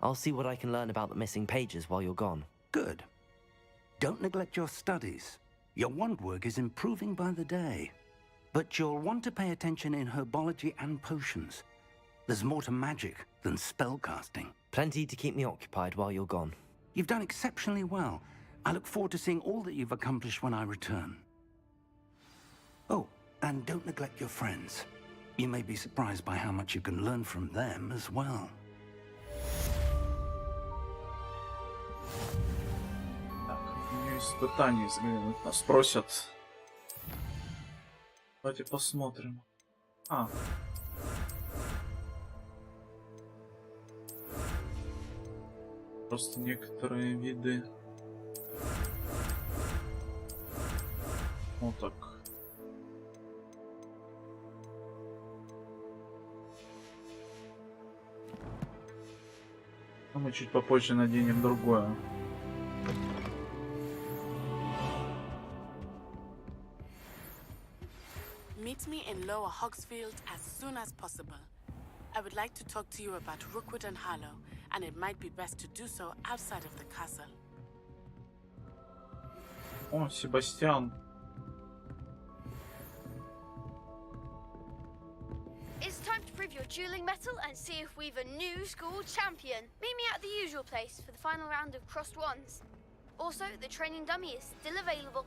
I'll see what I can learn about the missing pages while you're gone. Good. Don't neglect your studies. Your wand work is improving by the day. But you'll want to pay attention in herbology and potions. There's more to magic than spellcasting. Plenty to keep me occupied while you're gone. You've done exceptionally well. I look forward to seeing all that you've accomplished when I return. Oh, and don't neglect your friends. You may be surprised by how much you can learn from them as well. Так, у нее испытание взглянуть. Нас просят. Давайте посмотрим. Просто некоторые виды. Вот так. А мы чуть попозже наденем другое. Meet me in Lower Hogsfield as soon as possible. I would like to talk to you about Rookwood and Harlow, and it might be best to do so outside of the castle. О, Себастьян. It's time to prove your dueling mettle and see if we've a new school champion. Meet me at the usual place for the final round of crossed wands. Also, the training dummy is still available.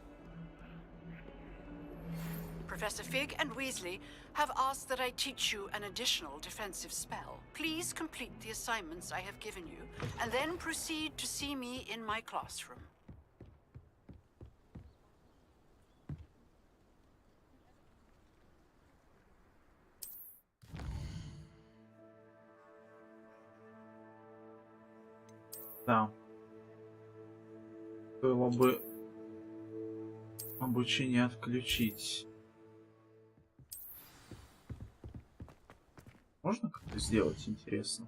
Professor Fig and Weasley have asked that I teach you an additional defensive spell. Please complete the assignments I have given you, and then proceed to see me in my classroom. Да. Было бы обучение отключить. Можно как-то сделать, интересно?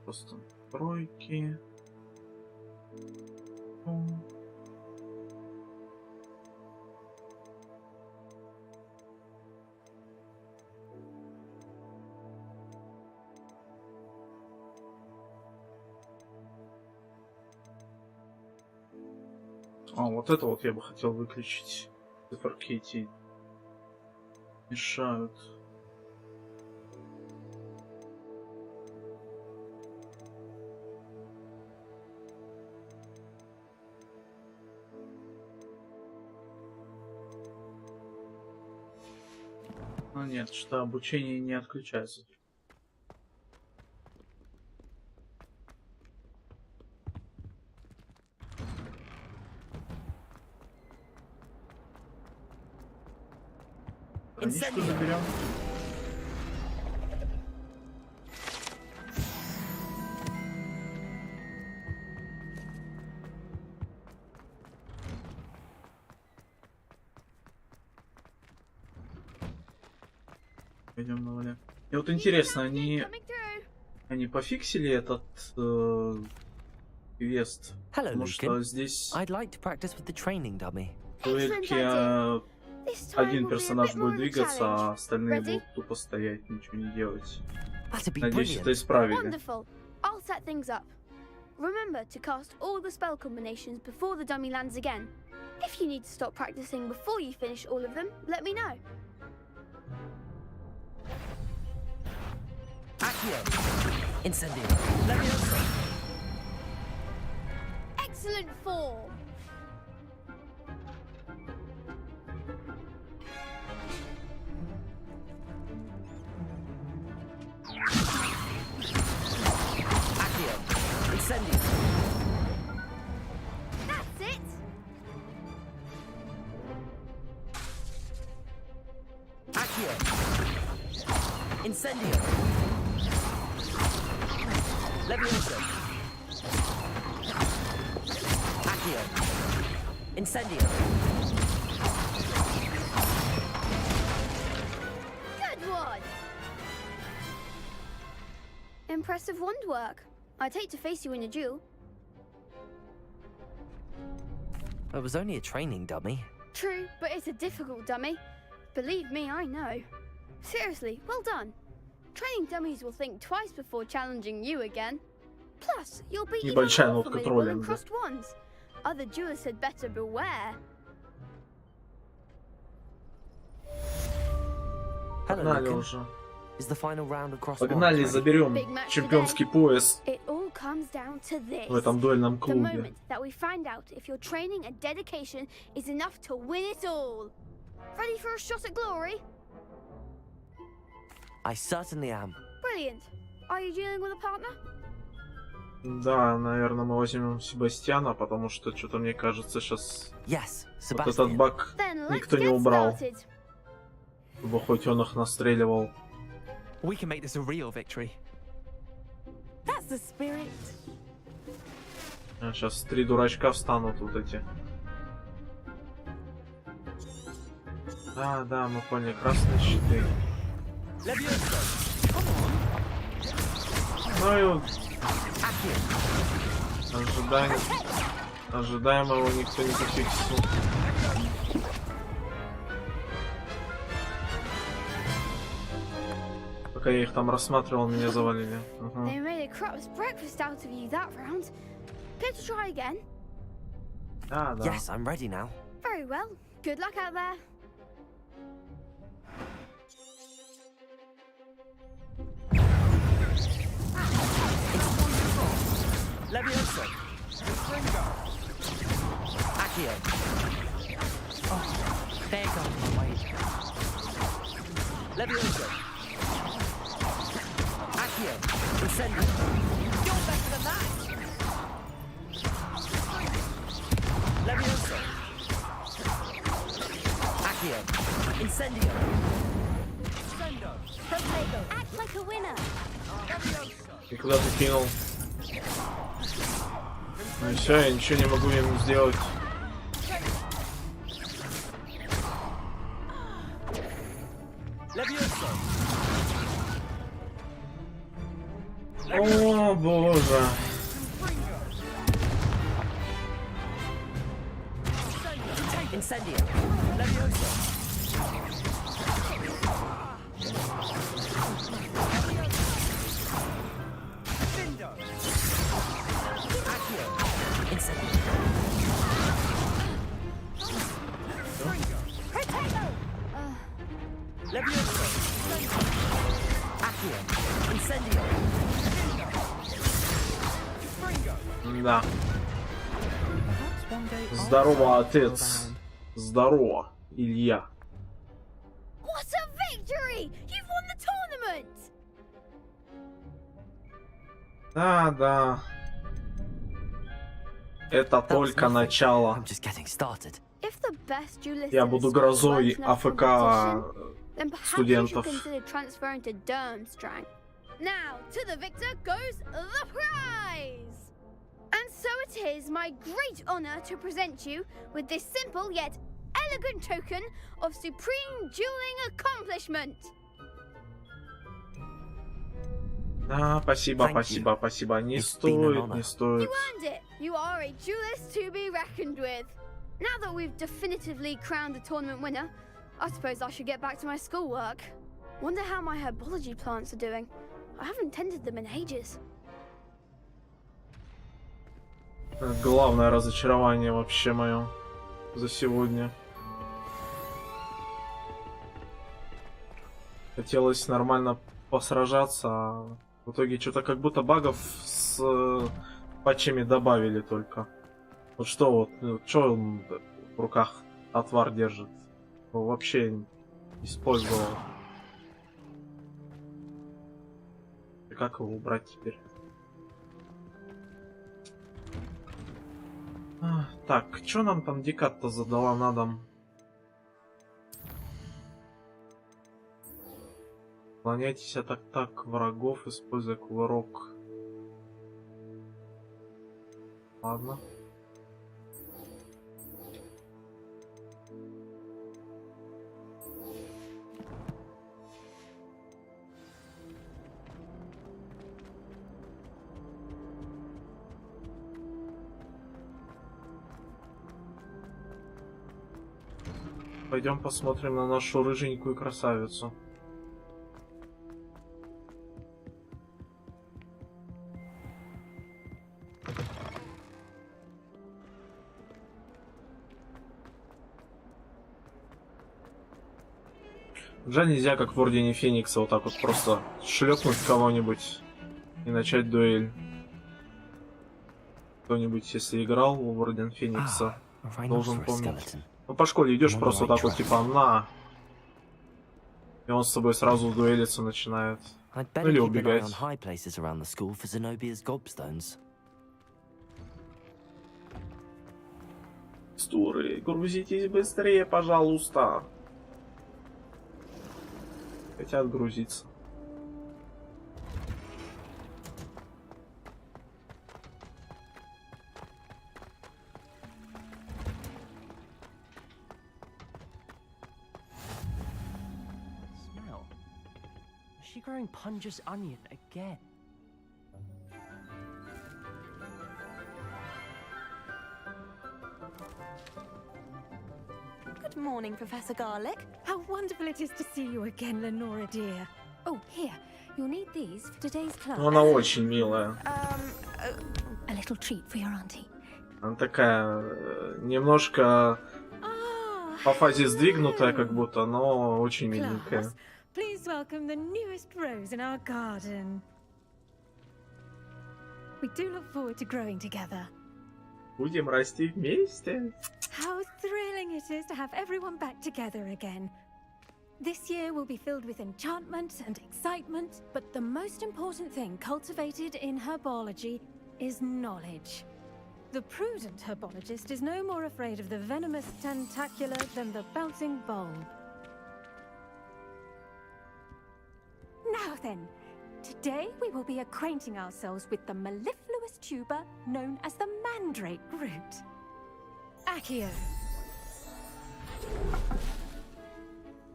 Просто тройки. Вот это вот я бы хотел выключить. Циферки эти мешают. А нет, что обучение не отключается. Страничку заберем. Пойдем на воля. И вот интересно, они пофиксили этот квест? Hello, Потому что здесь I'd like to practice with the training dummy. только This time один will be a персонаж bit more будет of a двигаться, а challenge. остальные Ready? будут тупо стоять, ничего не делать. That'd be Надеюсь, brilliant. это исправили. Wonderful. I'll set things up. Remember to cast all the spell combinations before the dummy lands again. If you need to stop practicing before you finish all of them, let me know. Accio. Incendio. Leviosa. Excellent form. Accio. Incendio. That's it. Accio. Incendio. Leviosa. Accio. Incendio. Good one. Impressive wand work. I'd hate to face you in a duel. It was only a training dummy. True, but it's a difficult dummy. Believe me, I know. Seriously, well done. Training dummies will think twice before challenging you again. Plus, you'll be even more Небольшая нотка formidable than троллинга. crossed wands. Other duelists had better beware. Hello, Погнали Lucan. уже. Is the final round across Погнали, wands ready? заберем Big match чемпионский today. пояс It all comes down to this. в этом дуэльном The клубе. moment that we find out if your training and dedication is enough to win it all. Ready for a shot at glory? I certainly am. Brilliant. Are you dealing with a partner? Да, наверное, мы возьмем Себастьяна, потому что что-то мне кажется сейчас Yes, вот этот Sebastian. баг Then let's никто не get убрал, started. чтобы хоть он их настреливал. We can make this a real victory. That's the spirit. Сейчас 3 дурачка встанут вот эти. Да, мы поняли, красные щиты. Ну и вот ожидаемого никто не пофиксил. Пока я их там рассматривал, меня завалили. They made a crap's breakfast out of you that round. Care to try again? Да. Yes, I'm ready now. Very well. Good luck out there. Leviosa. Accio. Oh, there goes my way. Leviosa. Accio. Incendio. You're better than that. Leviosa. Accio. Incendio. Protego. Act like a winner. И куда ты кинул? Ну и все, я ничего не могу ему сделать. О, боже. Incendio. Leviosa. Accio. Incendio. Leviosa. Accio. Incendio. Да. Здорово, отец. Здорово, Илья. What a victory! You've won the tournament! Да. Это только начало. I'm just getting started. If the best duelist Я in the буду school грозой weren't enough АФК competition, then perhaps you should студентов. consider transferring to Durmstrang. Now, to the victor goes the prize! And so it is my great honor to present you with this simple yet elegant token of supreme dueling accomplishment. Спасибо. Не стоит. You earned it. You are a duelist to be reckoned with. Now that we've definitively crowned the tournament winner, I suppose I should get back to my schoolwork. Wonder how my herbology plants are doing. I haven't tended them in ages. Главное разочарование вообще мое за сегодня. Хотелось нормально посражаться, а в итоге что-то как будто багов с патчами добавили только. Вот что вот, что он в руках отвар держит? Вообще не использовал. И как его убрать теперь? Так, что нам там Декат-то задала на дом? Уклоняйтесь от атак врагов, используя кувырок. Ладно. Пойдем посмотрим на нашу рыженькую красавицу. Жаль, нельзя, как в Ордене Феникса, вот так вот просто шлепнуть кого-нибудь и начать дуэль. Кто-нибудь, если играл в Орден Феникса, должен помнить. Ну, по школе идешь просто так вот, типа, на. И он с тобой сразу дуэлиться начинает. Ну, или убегать. Стуры, грузитесь быстрее, пожалуйста. Хотят грузиться. She growing Punja's onion again? Good morning, Professor Garlic. How wonderful it is to see you again, Lenora dear. Oh, here, you'll need these for today's class. Она очень милая. A little treat for your auntie. Она такая немножко по фазе сдвигнутая, как будто, но очень миленькая. Please welcome the newest rose in our garden. We do look forward to growing together. Будем расти вместе. How thrilling it is to have everyone back together again. This year will be filled with enchantment and excitement, but the most important thing cultivated in herbology is knowledge. The prudent herbologist is no more afraid of the venomous tentacular than the bouncing bulb. Now then, today we will be acquainting ourselves with the mellifluous tuber known as the mandrake root. Accio.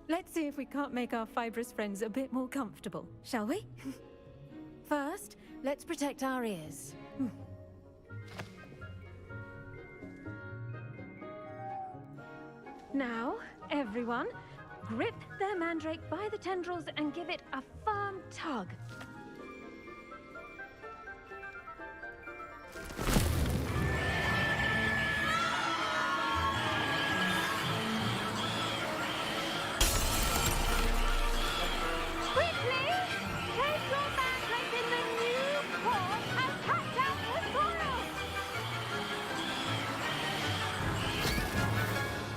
Let's see if we can't make our fibrous friends a bit more comfortable, shall we? First, let's protect our ears. Now, everyone, grip their mandrake by the tendrils and give it a firm tug. Quickly, take your mandrake in the new form and cut down the soil.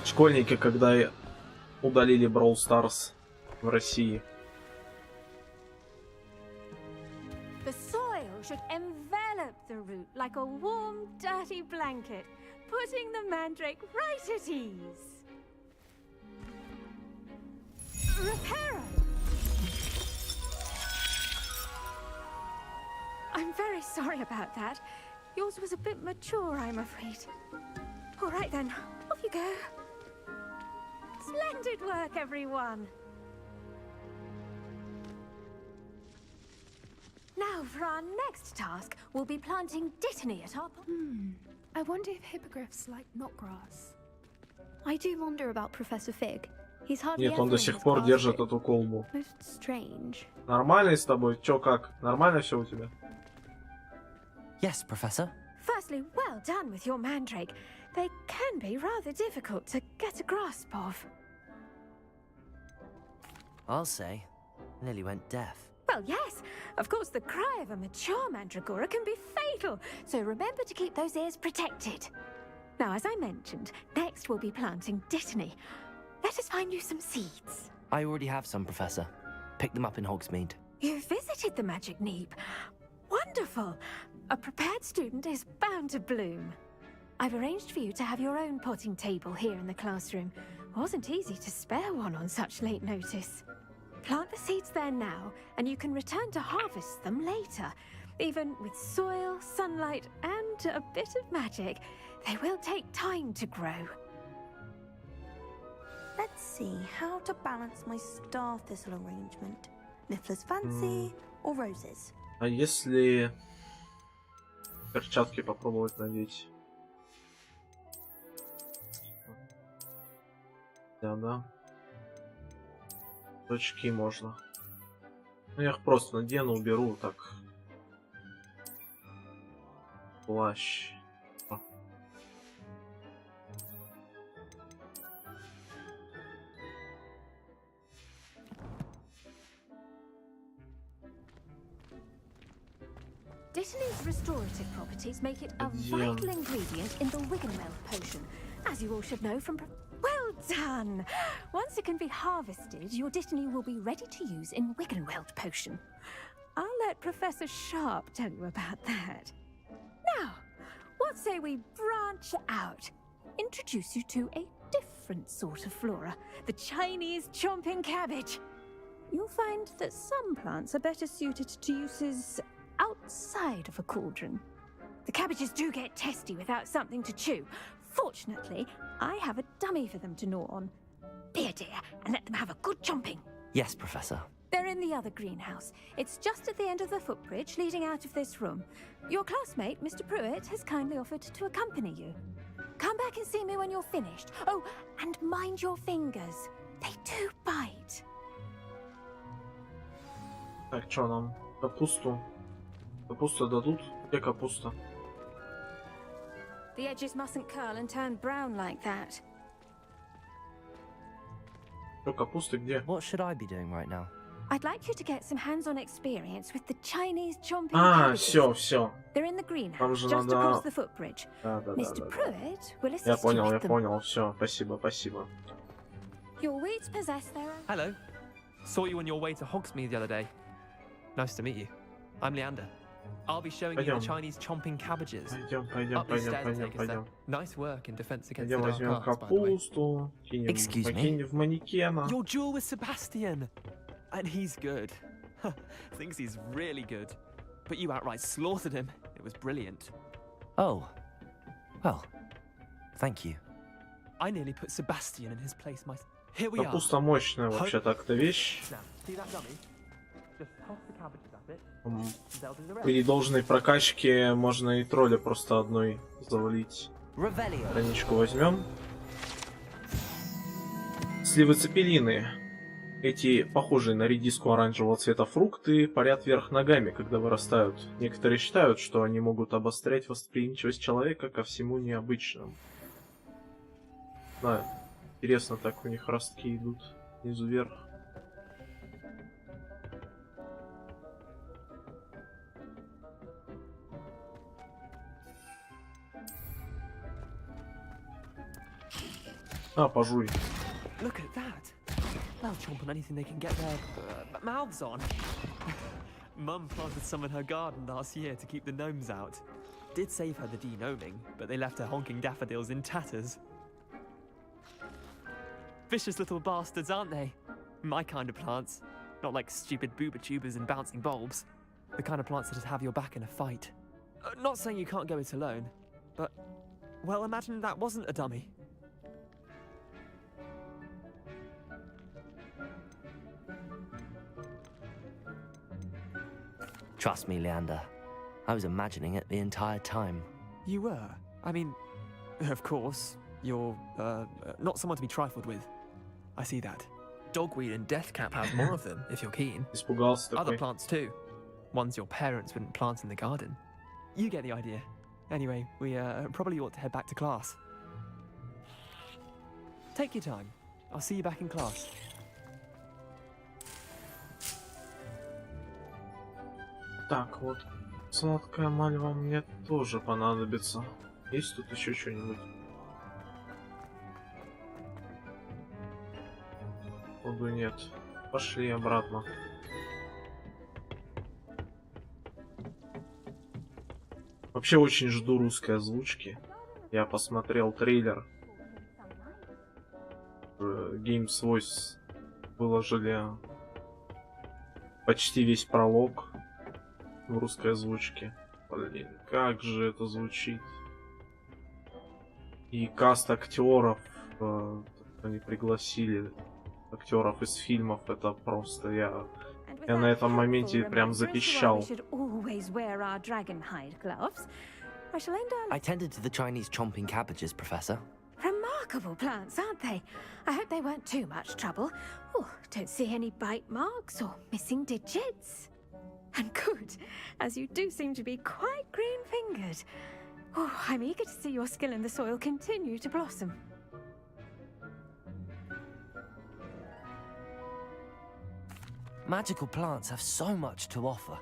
Школьники, когда удалили Brawl Stars в России. The soil should envelop the root like a warm, dirty blanket, putting the mandrake right at ease. Reparo! I'm very sorry about that. Yours was a bit mature, I'm afraid. All right then, off you go. Splendid work, everyone! Now, for our next task, we'll be planting dittany at our... I wonder if hippogriffs like knotgrass. I do wonder about Professor Fig. He's hardly Нет, он ever до in сих his пор держит classroom. эту колбу. Most strange. Нормально с тобой? Чё, как? Нормально все у тебя? Yes, Professor. Firstly, well done with your mandrake. They can be rather difficult to get a grasp of. I'll say. Nearly went deaf. Well, yes. Of course, the cry of a mature mandragora can be fatal, so remember to keep those ears protected. Now, as I mentioned, next we'll be planting dittany. Let us find you some seeds. I already have some, Professor. Picked them up in Hogsmeade. You visited the Magic Neep. Wonderful. A prepared student is bound to bloom. I've arranged for you to have your own potting table here in the classroom. Wasn't easy to spare one on such late notice. Plant the seeds there now, and you can return to harvest them later. Even with soil, sunlight, and a bit of magic, they will take time to grow. Let's see how to balance my star thistle arrangement. Niffler's fancy or roses? А если перчатки попробовать надеть? Да. Очки можно. Ну, я их просто надену, уберу, так. Плащ. Dittany's restorative properties make it a vital ingredient in the Wiggenweld potion, as you all should know from... Well done! Once it can be harvested, your Dittany will be ready to use in Wiggenweld potion. I'll let Professor Sharp tell you about that. Now, what say we branch out? Introduce you to a different sort of flora, the Chinese chomping cabbage. You'll find that some plants are better suited to uses outside of a cauldron. The cabbages do get testy without something to chew. Fortunately, I have a dummy for them to gnaw on. Be a dear and let them have a good chomping. Yes, Professor. They're in the other greenhouse. It's just at the end of the footbridge leading out of this room. Your classmate, Mr. Pruitt, has kindly offered to accompany you. Come back and see me when you're finished. Oh, and mind your fingers. They do bite. Так, что нам? Капусту. Капусту дадут? Где капуста? The edges mustn't curl and turn brown like that. Что, капусты где? What should I be doing right now? I'd like you to get some hands-on experience with the Chinese chomping А, cabbages. все. They're in the greenhouse, Там же just надо... across the footbridge. Да. Mr. Pruitt will assist Я you понял, with them. все. Спасибо. Your weeds possess their own... Hello. Saw you on your way to Hogsmeade the other day. Nice to meet you. I'm Leander. I'll be showing you the Chinese chomping cabbages. Пойдем. Nice work in defense against the Пойдем dark возьмем arts, by the way. капусту. Excuse me? Покинем в манекена. Your duel with Sebastian. And he's good. Thinks he's really good. But you outright slaughtered him. It was brilliant. Oh. Well, thank you. I nearly put Sebastian in his place myself. Here we are. Капуста мощная вообще так-то вещь. Now, see that dummy? Just toss the cabbages at it. They'll do the rest. При должной прокачке можно и тролля просто одной завалить. Страничку возьмем. Сливы цепелины. Эти похожие на редиску оранжевого цвета фрукты парят вверх ногами, когда вырастают. Некоторые считают, что они могут обострять восприимчивость человека ко всему необычному. Да, интересно, так у них ростки идут снизу вверх. А, пожуй. Look at that. They'll chomp on anything they can get their mouths on. Mum planted some in her garden last year to keep the gnomes out. Did save her the de-gnoming, but they left her honking daffodils in tatters. Vicious little bastards, aren't they? My kind of plants. Not like stupid booba tubers and bouncing bulbs. The kind of plants that just have your back in a fight. Not saying you can't go it alone, but... Well, imagine that wasn't a dummy. Trust me, Leander. I was imagining it the entire time. You were? I mean, of course, you're, not someone to be trifled with. I see that. Dogweed and deathcap have more of them, if you're keen. Испугался Other такой. plants too. Ones your parents wouldn't plant in the garden. You get the idea. Anyway, we probably ought to head back to class. Take your time. I'll see you back in class. Так, вот сладкая мальва мне тоже понадобится. Есть тут еще что-нибудь? Походу нет. Пошли обратно. Вообще очень жду русской озвучки. Я посмотрел трейлер. Games Voice выложили почти весь пролог в русской озвучке. Блин, как же это звучит. И каст актеров они пригласили. Актеров из фильмов. Это просто я на этом моменте прям запищал. I tended to the Chinese chomping cabbages, Professor. Remarkable plants, aren't they? I hope they weren't too much trouble. Oh, don't see any bite marks or missing digits. And good, as you do seem to be quite green-fingered. Oh, I'm eager to see your skill in the soil continue to blossom. Magical plants have so much to offer.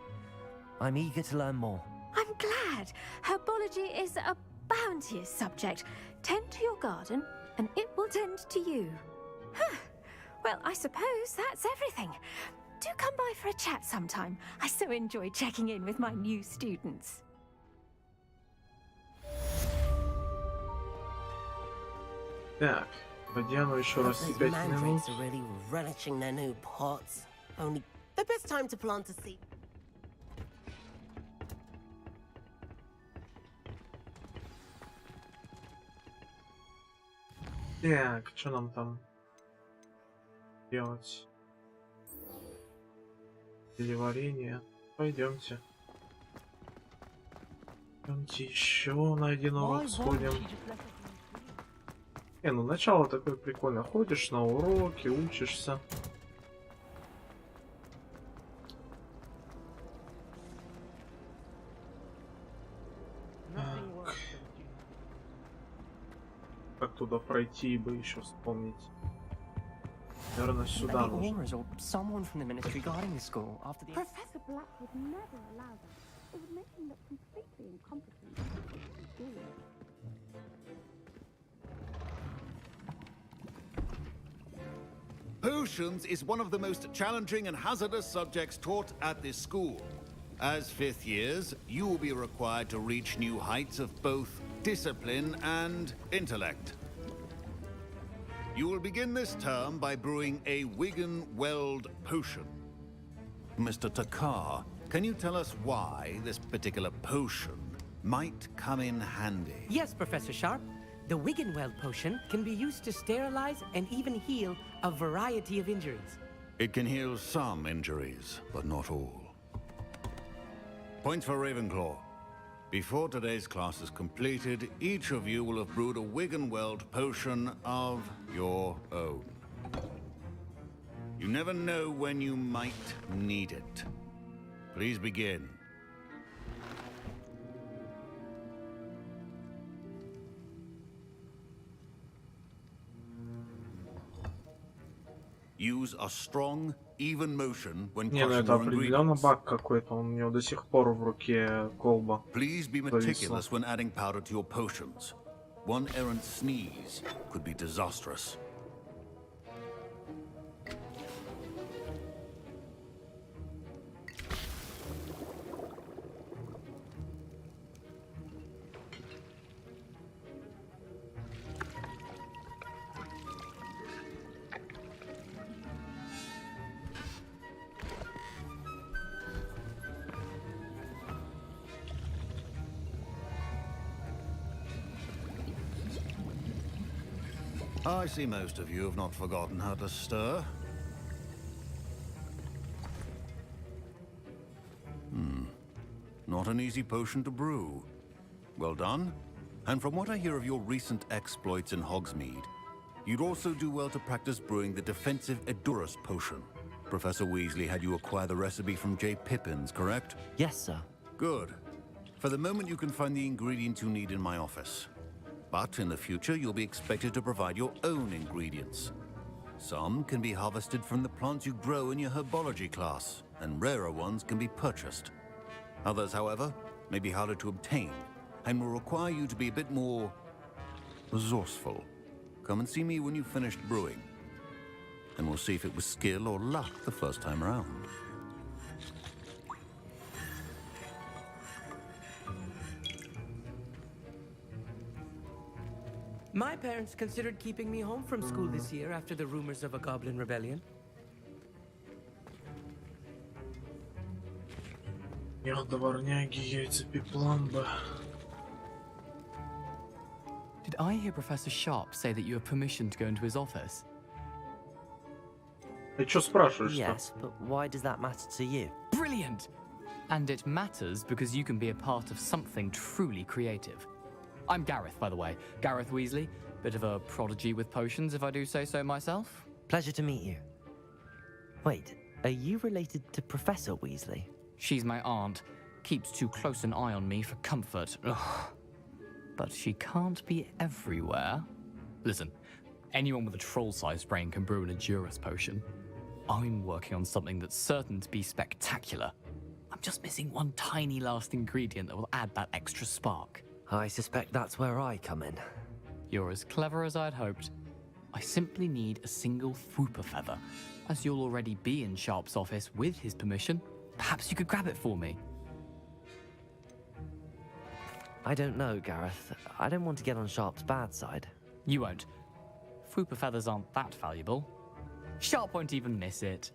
I'm eager to learn more. I'm glad. Herbology is a bounteous subject. Tend to your garden, and it will tend to you. Huh. Well, I suppose that's everything. Do come by for a chat sometime. I so enjoy checking in with my new students. Так, Бадьяну еще раз 5 минут. Mandrakes are really relishing their new pots. Only the best time to plant a seed. Так, что нам там делать? Или варенье? Пойдемте. Пойдемте еще на единорог сходим. Ну начало такое прикольно. Ходишь на уроки, учишься. Так. Как туда пройти бы еще вспомнить? Наверное, сюда нужно. Professor Black would never allow that. It would make him look completely incompetent. Potions is one of the most challenging and hazardous subjects taught at this school. As fifth years, you will be required to reach new heights of both discipline and intellect. You will begin this term by brewing a Wigan-Weld potion. Mr. Takar, can you tell us why this particular potion might come in handy? Yes, Professor Sharp. The Wigan-Weld potion can be used to sterilize and even heal a variety of injuries. It can heal some injuries, but not all. Points for Ravenclaw. Before today's class is completed, each of you will have brewed a Wigan-Weld potion of your own. You never know when you might need it. Please begin. Use a strong, even motion when Не, ну crushing это your определенно ingredients. баг какой-то. У него до сих пор в руке колба. Please be зависла. meticulous when adding powder to your potions. One errant sneeze could be disastrous. I see most of you have not forgotten how to stir. Not an easy potion to brew. Well done. And from what I hear of your recent exploits in Hogsmeade, You'd also do well to practice brewing the defensive Edurus potion. Professor Weasley had you acquire the recipe from J. Pippin's, correct? Yes, sir. Good. For the moment, you can find the ingredients you need in my office. But in the future, you'll be expected to provide your own ingredients. Some can be harvested from the plants you grow in your herbology class, and rarer ones can be purchased. Others, however, may be harder to obtain, and will require you to be a bit more resourceful. Come and see me when you've finished brewing, and we'll see if it was skill or luck the first time around. My parents considered keeping me home from school this year after the rumors of a goblin rebellion. Дворняги, яйцепепломба. Did I hear Professor Sharp say that you have permission to go into his office? Ты чё спрашиваешь-то? Yes, but why does that matter to you? Brilliant! And it matters because you can be a part of something truly creative. I'm Gareth, by the way. Gareth Weasley. Bit of a prodigy with potions, if I do say so myself. Pleasure to meet you. Wait, are you related to Professor Weasley? She's my aunt. Keeps too close an eye on me for comfort. Ugh. But she can't be everywhere. Listen, anyone with a troll-sized brain can brew an Edurus potion. I'm working on something that's certain to be spectacular. I'm just missing one tiny last ingredient that will add that extra spark. I suspect that's where I come in. You're as clever as I'd hoped. I simply need a single Fwooper feather. As you'll already be in Sharp's office with his permission, perhaps you could grab it for me. I don't know, Gareth. I don't want to get on Sharp's bad side. You won't. Fwooper feathers aren't that valuable. Sharp won't even miss it.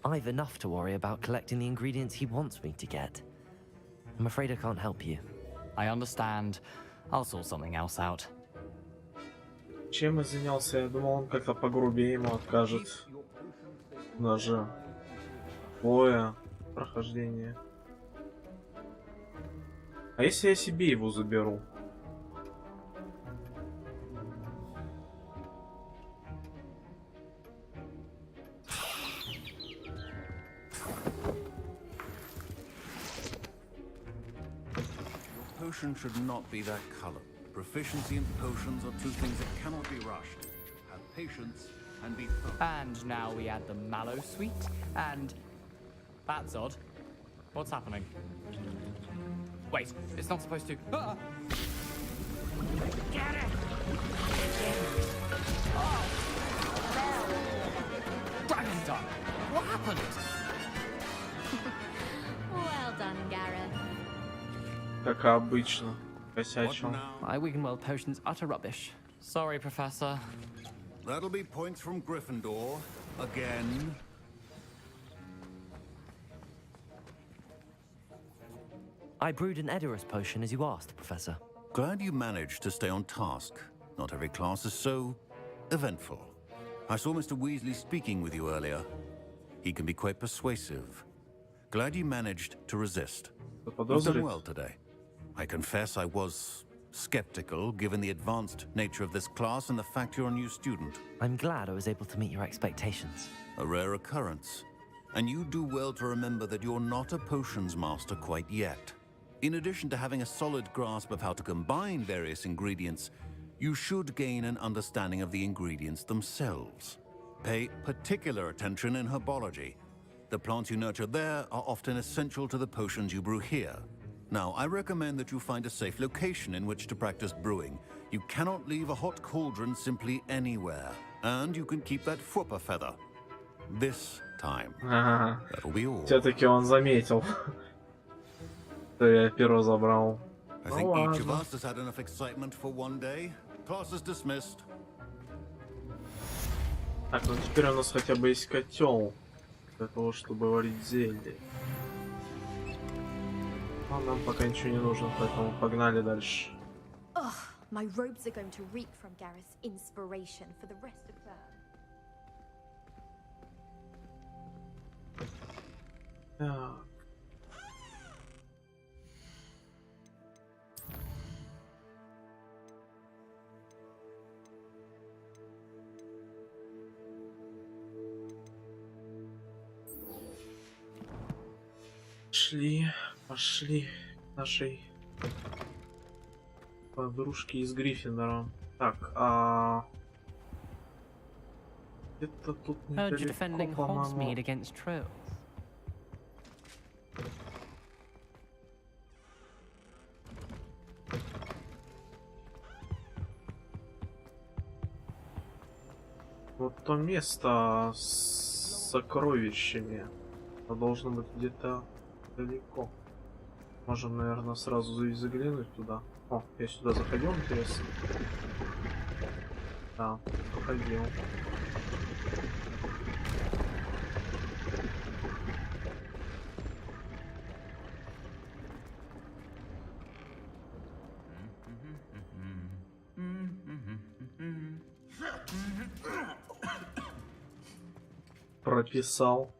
I've enough to worry about collecting the ingredients he wants me to get. I'm afraid I can't help you. I understand. I'll sort something else out. Чем я занялся? Я думал, он как-то погрубее ему откажет. Даже такое прохождение. А если я себе его заберу? Potion should not be that color. Proficiency in potions are two things that cannot be rushed. Have patience and be thorough. And now we add the mallow sweet, and... That's odd. What's happening? Wait, it's not supposed to... Ah! Get it! Oh! Dragon Tongue! What happened? Well done, Gareth. Как обычно. Косячил. My Wiggenweld potion's utter rubbish. Sorry, Professor. That'll be points from Gryffindor. Again. I brewed an Edurus potion as you asked, Professor. Glad you managed to stay on task. Not every class is so eventful. I saw Mr. Weasley speaking with you earlier. He can be quite persuasive. Glad you managed to resist. You've done well today. I confess I was skeptical, given the advanced nature of this class and the fact you're a new student. I'm glad I was able to meet your expectations. A rare occurrence. And you do well to remember that you're not a potions master quite yet. In addition to having a solid grasp of how to combine various ingredients, you should gain an understanding of the ingredients themselves. Pay particular attention in herbology. The plants you nurture there are often essential to the potions you brew here. Now, I recommend that you find a safe location in which to practice brewing. You cannot leave a hot cauldron simply anywhere. And you can keep that Fwooper feather. This time. That'll be all. Все-таки он заметил, что я перо забрал. I think each of us has had enough excitement for one day. Class is dismissed. Так, ну теперь у нас хотя бы есть котел для того, чтобы варить зелье. А нам пока ничего не нужно, поэтому погнали дальше. Ugh, my robes are going to reek from Gareth's inspiration for the rest of term. Так. пошли к нашей подружке из Гриффиндора. Так, где-то тут Heard you're defending недалеко, Hogsmeade по-моему. against trolls. Вот то место с сокровищами. Это должно быть где-то далеко. Можем, наверное, сразу заглянуть туда. О, я сюда заходил, интересно. Да, заходил. Прописал.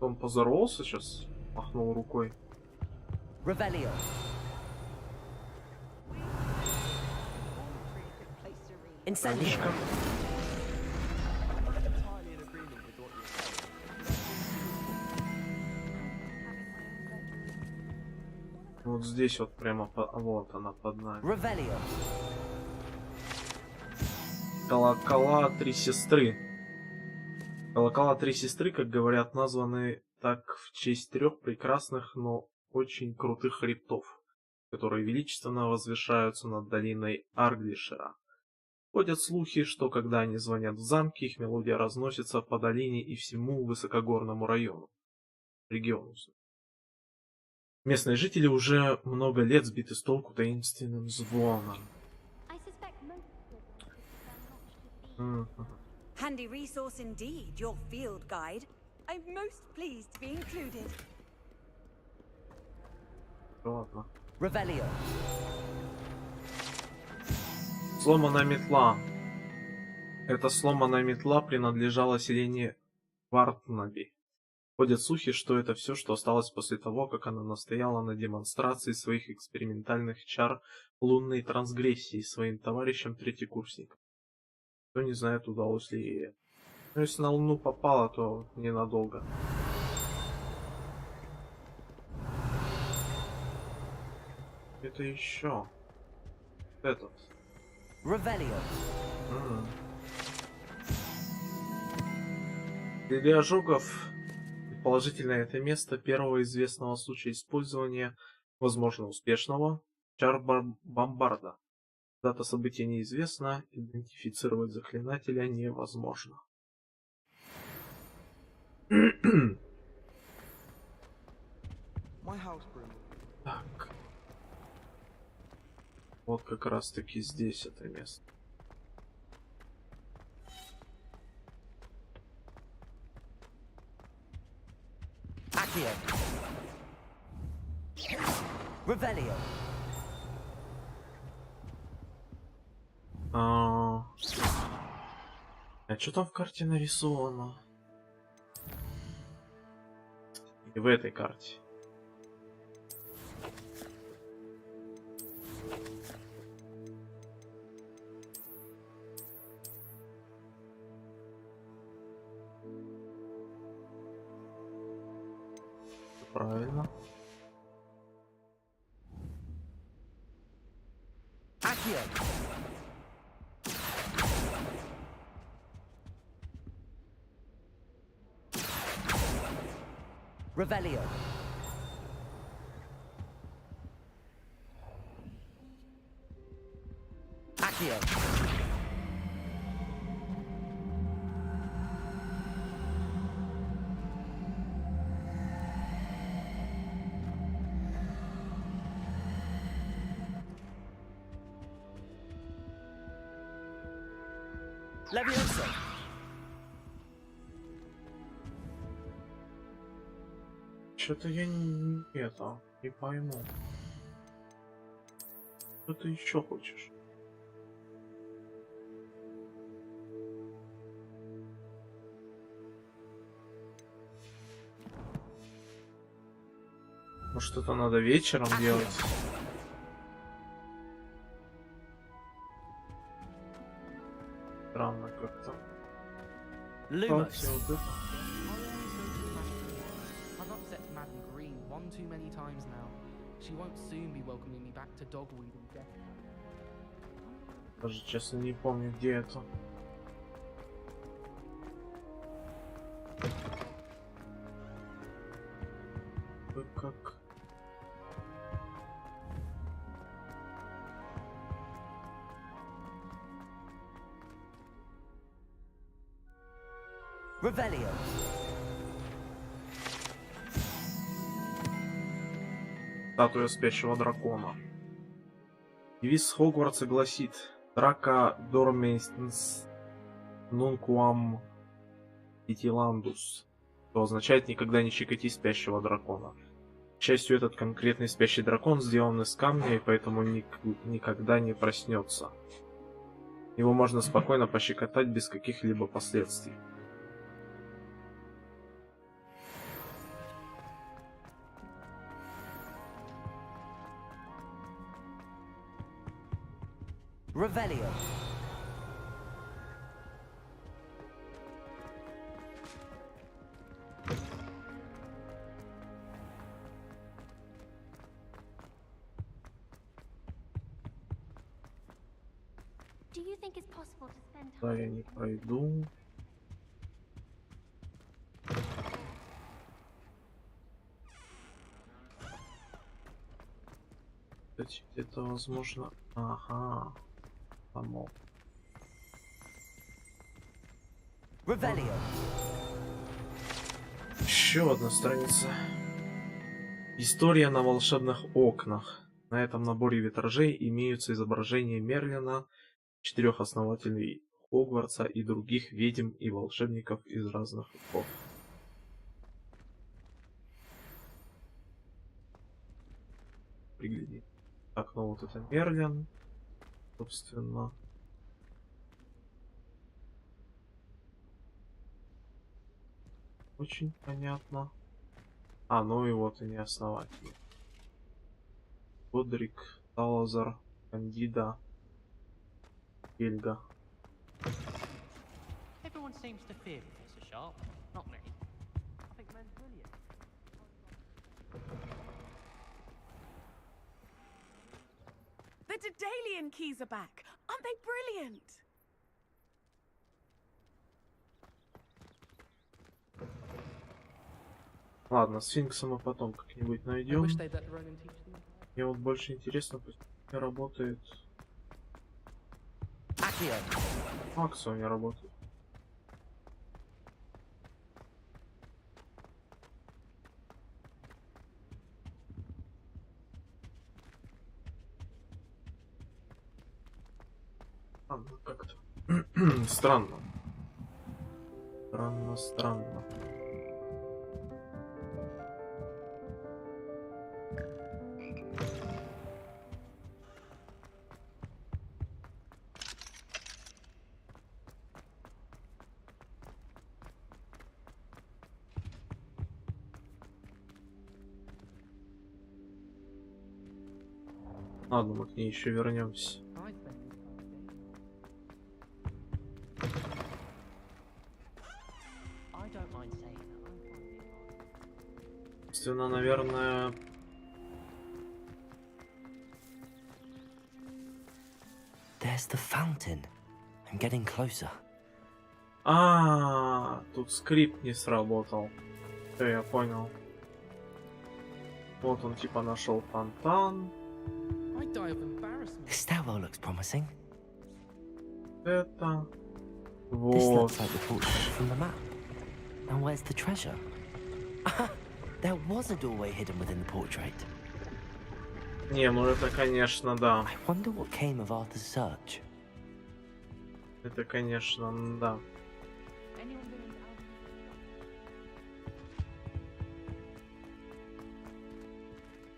Он поздоровался сейчас, махнул рукой. Revelio. Incendio. Вот здесь вот прямо, вот она под нами. Revelio. Колокола три сестры. Колокола три сестры, как говорят, названы так в честь трех прекрасных, но очень крутых хребтов, которые величественно возвышаются над долиной Арглишера. Ходят слухи, что когда они звонят в замке, их мелодия разносится по долине и всему высокогорному региону. Местные жители уже много лет сбиты с толку таинственным звоном. Handy resource indeed, your field guide. I'm most pleased to be included. Ладно. Revelio. Сломанная метла. Эта сломанная метла принадлежала селению Вартнаби. Ходят слухи, что это все, что осталось после того, как она настояла на демонстрации своих экспериментальных чар лунной трансгрессии своим товарищам-третьекурсникам. Кто не знает, удалось ли ей. Но если на Луну попала, то ненадолго. Это еще. Этот. Revelio. Для ожогов, предположительно, это место первого известного случая использования, возможно, успешного, чар бомбарда. Дата события неизвестна, идентифицировать заклинателя невозможно. Так. Вот как раз таки здесь это место. Accio. Revelio. А что там в карте нарисовано? И в этой карте. Правильно. Accio. Revelio. Accio. Leviosa. Что-то я не пойму. Что ты еще хочешь? Может, это надо вечером делать? Странно как-то. Lumos. вот это. I've upset Madam Green one too many times now. She won't soon be welcoming me back to Dogweed and Death. Даже честно не помню, где это. Вы как? Revelio. Статуя спящего дракона. Девиз Хогвартса гласит: Драка Дормейстенс Нункуам Итиландус, что означает «никогда не щекоти спящего дракона». К счастью, этот конкретный спящий дракон сделан из камня и поэтому никогда не проснется. Его можно спокойно пощекотать без каких-либо последствий. Revelio. Do you think it's possible to spend Да, я не пройду. Кстати, где-то возможно... Ага. Помог. Revelio. Еще одна страница. История на волшебных окнах. На этом наборе витражей имеются изображения Мерлина, 4 основателей Хогвартса и других ведьм и волшебников из разных эпох. Пригляди. Так, ну вот это Мерлин, собственно. Очень понятно. А, ну и вот они основатели. Годрик, Салазар, Кандида, Хельга. Everyone seems to fear Professor Sharp, not me. I think the man's brilliant. The Daedalian keys are back. Aren't they brilliant? Ладно, сфинкса мы потом как-нибудь найдем. Мне вот больше интересно, пусть работает. Максу не работает. Ладно, как-то. Странно. Странно. Ладно, мы к ней еще вернемся. Собственно, наверное... There's the fountain. I'm getting closer. Тут скрипт не сработал. Все, я понял. Вот он типа нашел фонтан. The stairwell looks promising. Это... This Вот. looks like the portrait from the map. And where's the treasure? There was a doorway hidden within the portrait. Не, ну это, конечно, да. I wonder what came of Arthur's search. Это, конечно, да.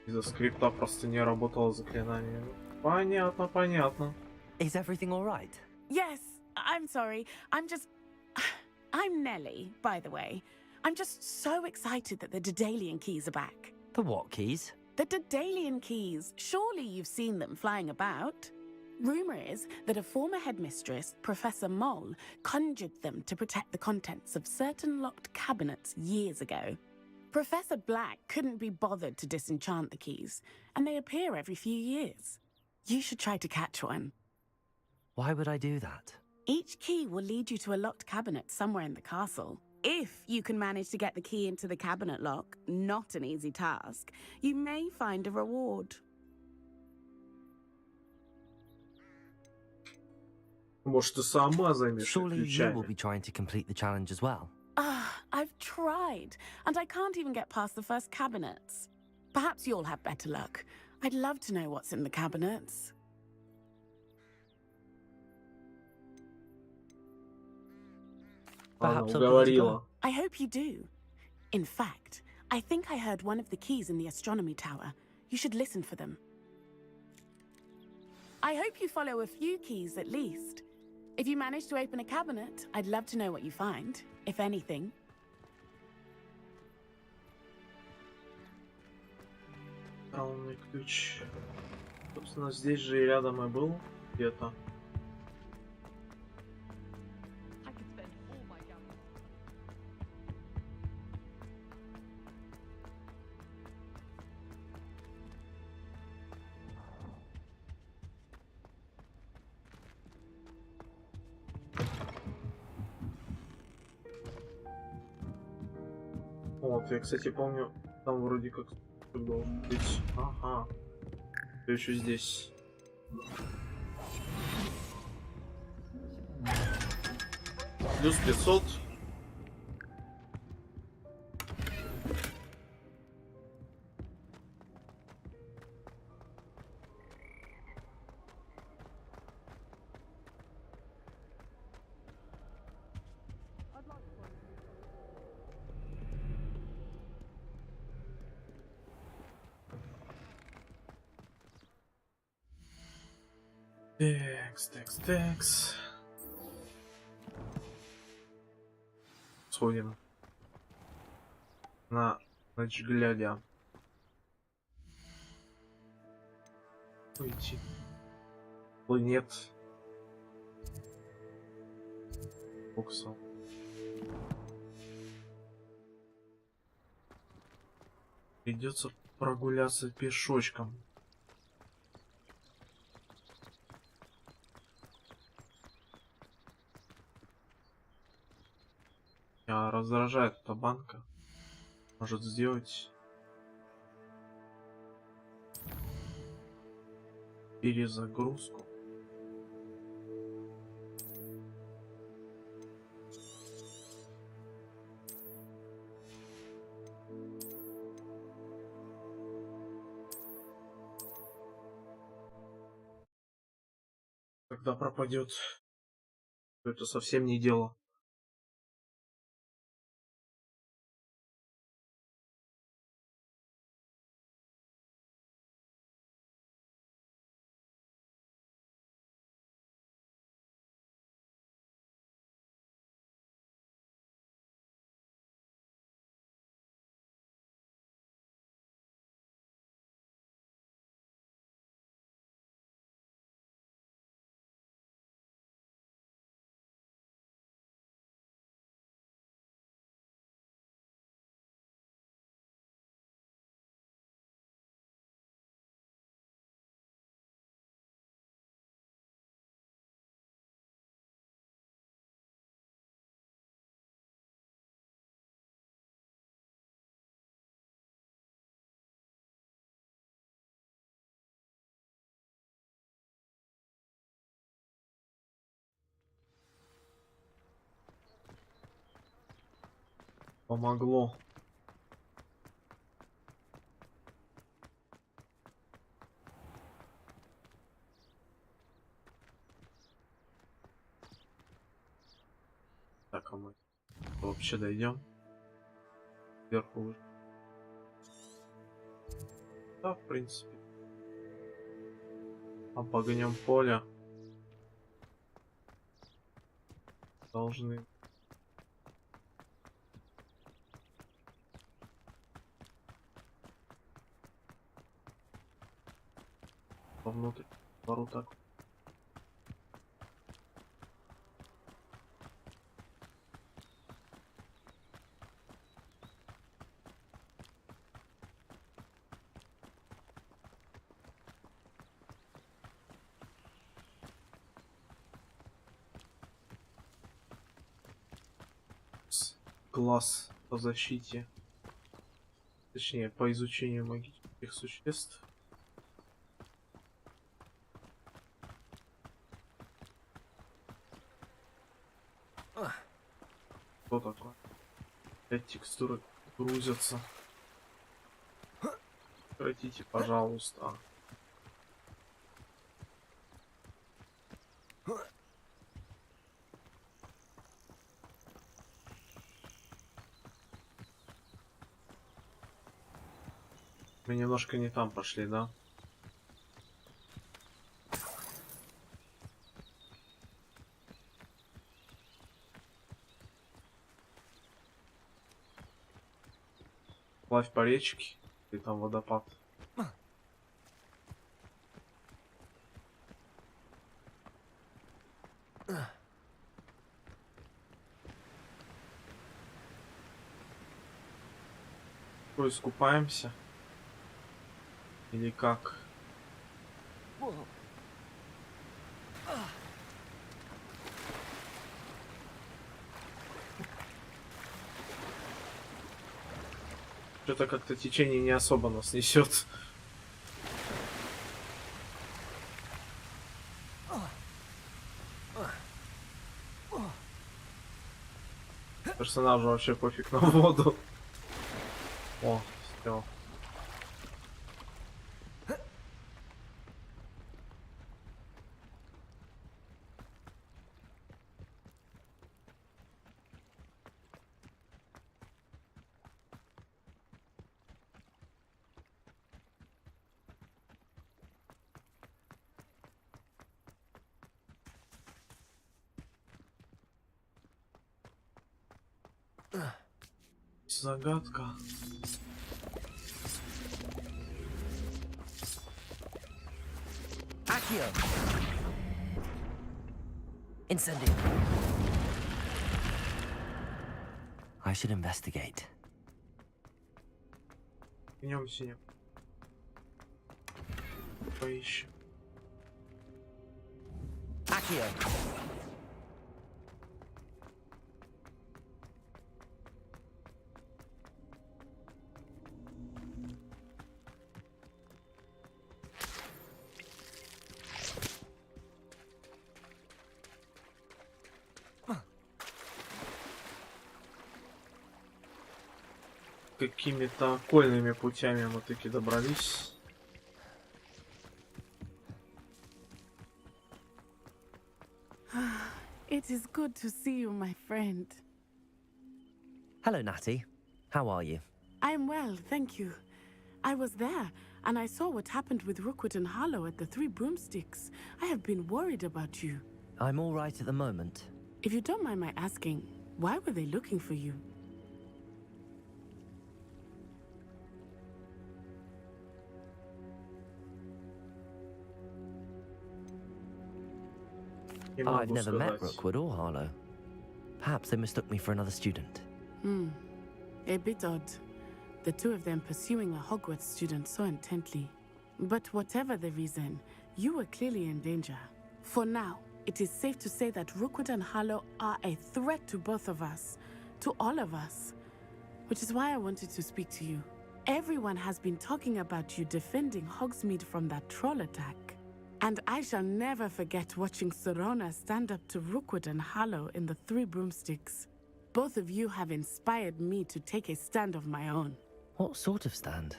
Из-за скрипта просто не работало заклинание. Понятно, понятно. Is everything all right? Yes, I'm sorry. I'm Nellie, by the way. I'm just so excited that the Daedalian keys are back. The what keys? The Daedalian keys. Surely you've seen them flying about. Rumor is that a former headmistress, Professor Moll, conjured them to protect the contents of certain locked cabinets years ago. Professor Black couldn't be bothered to disenchant the keys, and they appear every few years. You should try to catch one. Why would I do that? Each key will lead you to a locked cabinet somewhere in the castle. If you can manage to get the key into the cabinet lock, not an easy task, you may find a reward. Может, ты сама займешься Surely you will ключами? be trying to complete the challenge as well. I've tried, and I can't even get past the first cabinets. Perhaps you'll have better luck. I'd love to know what's in the cabinets. Она Perhaps I'll give it a уговорила. go. I hope you do. In fact, I think I heard one of the keys in the astronomy tower. You should listen for them. I hope you follow a few keys at least. If you manage to open a cabinet, I'd love to know what you find, if anything. Странный ключ. Собственно, здесь же и рядом и был где-то. Вот, я, кстати, помню, там вроде как должен быть. Ага. Все еще здесь. Плюс 500. Текс. Сходим. На ночь глядя. Уйти. Нет. Боксом. Придется прогуляться пешочком. Раздражает эта банка. Может сделать перезагрузку. Когда пропадет, это совсем не дело. Помогло. Так, а мы вообще дойдем? Вверху уже. Да, в принципе. Обогнем поле. Должны. Вовнутрь. Пару так. Класс по защите. Точнее, по изучению магических существ. Что такое? Опять текстуры грузятся. Прекратите, пожалуйста. Мы немножко не там пошли, да? Плавь по речке, и там водопад. Ой, искупаемся? Или как? Что-то как-то течение не особо нас несет. Персонажу вообще пофиг на воду. О, все. Загадка. Accio. Incendio. I should investigate. Идем синим. Поищем. Accio. Какими-то окольными путями мы таки добрались. It is good to see you, my friend. Hello, Natty. How are you? I'm well, thank you. I was there, and I saw what happened with Rookwood and Harlow at the Three Broomsticks. I have been worried about you. I'm all right at the moment. If you don't mind my asking, why were they looking for you? I've never met Rookwood or Harlow. Perhaps they mistook me for another student. A bit odd. The two of them pursuing a Hogwarts student so intently. But whatever the reason, you were clearly in danger. For now, it is safe to say that Rookwood and Harlow are a threat to both of us. To all of us. Which is why I wanted to speak to you. Everyone has been talking about you defending Hogsmeade from that troll attack. And I shall never forget watching Serona stand up to Rookwood and Harlow in the Three Broomsticks. Both of you have inspired me to take a stand of my own. What sort of stand?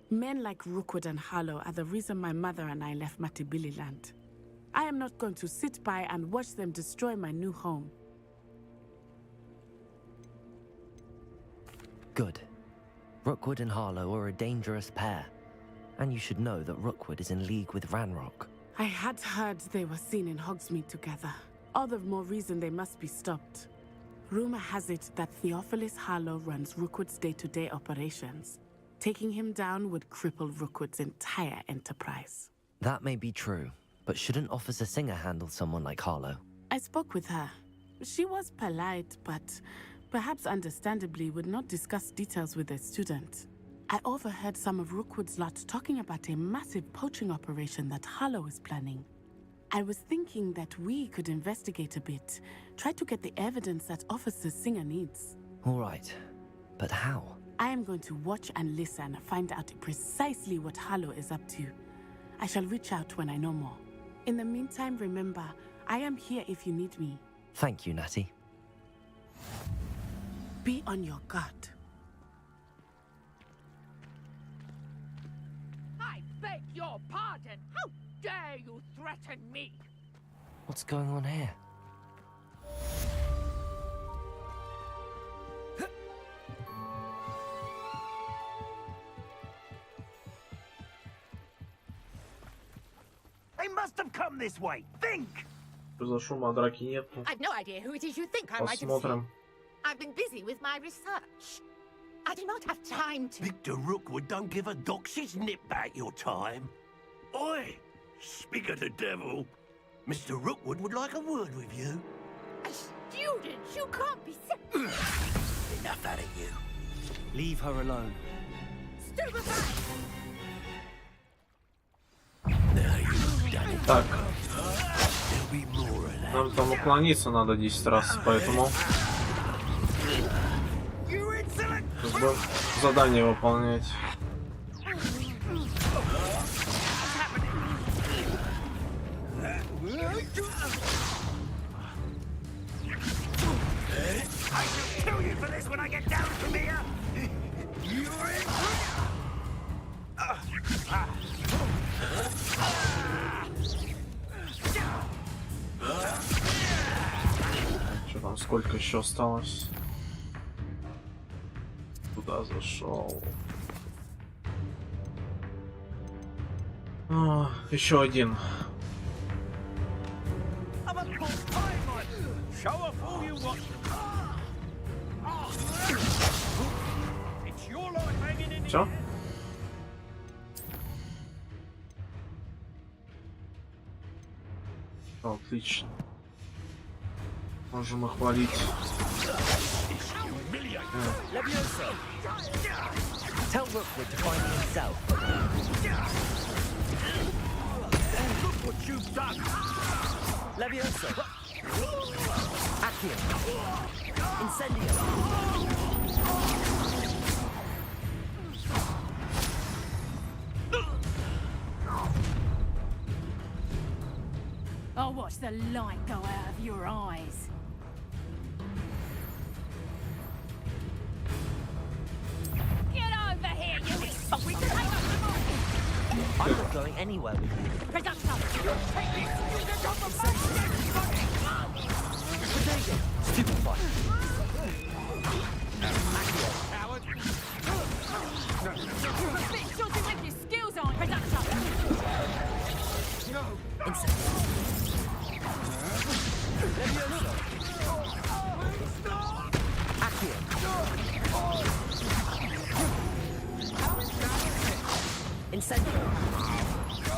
Men like Rookwood and Harlow are the reason my mother and I left Matibili-land. I am not going to sit by and watch them destroy my new home. Good. Rookwood and Harlow are a dangerous pair. And you should know that Rookwood is in league with Ranrock. I had heard they were seen in Hogsmeade together. All the more reason they must be stopped. Rumor has it that Theophilus Harlow runs Rookwood's day-to-day operations. Taking him down would cripple Rookwood's entire enterprise. That may be true, but shouldn't Officer Singer handle someone like Harlow? I spoke with her. She was polite, but perhaps understandably would not discuss details with a student. I overheard some of Rookwood's lot talking about a massive poaching operation that Harlow is planning. I was thinking that we could investigate a bit, try to get the evidence that Officer Singer needs. All right, but how? I am going to watch and listen, find out precisely what Harlow is up to. I shall reach out when I know more. In the meantime, remember, I am here if you need me. Thank you, Natty. Be on your guard. I beg your pardon. How dare you threaten me? What's going on here? They must have come this way. Think! За шума драки нету. I've no idea who it is you think I might have seen. Посмотрим. I've been busy with my research. I do not have time to... Victor Rookwood don't give a doxy's nip back your time. Oi! Speak of the devil. Mr. Rookwood would like a word with you. A student? You can't be... Enough out of you. Leave her alone. Так. Нам там уклониться надо 10 раз, поэтому... Как бы задание выполнять. I shall kill you for this when I get down from here. Что там, сколько еще осталось? Куда зашел? Еще один. Все? Отлично. Можем их валить. Tell Rookwood to find himself. Look what you've done. Levioso. Accio. Incendio. I'll watch the light go out of your eyes. Get over here, you exposed. I'm not going anywhere with you. Stupid fight. Coward. You're a bit shorty with your skills on, Predator. Incendio.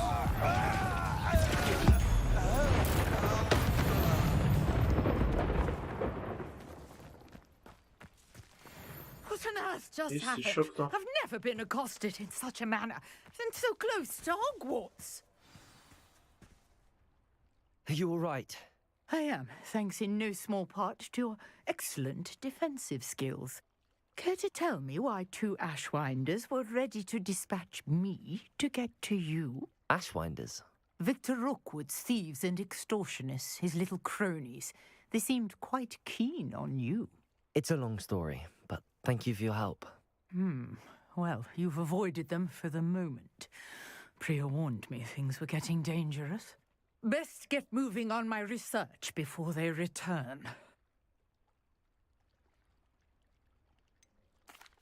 What on earth just Есть happened? еще кто? I've never been accosted in such a manner, and so close to Hogwarts. Are you all right? I am, thanks in no small part to your excellent defensive skills. Care to tell me why two Ashwinders were ready to dispatch me to get to you? Ashwinders? Victor Rookwood's thieves and extortionists, his little cronies. They seemed quite keen on you. It's a long story, but thank you for your help. Well, you've avoided them for the moment. Priya warned me things were getting dangerous. Best get moving on my research before they return.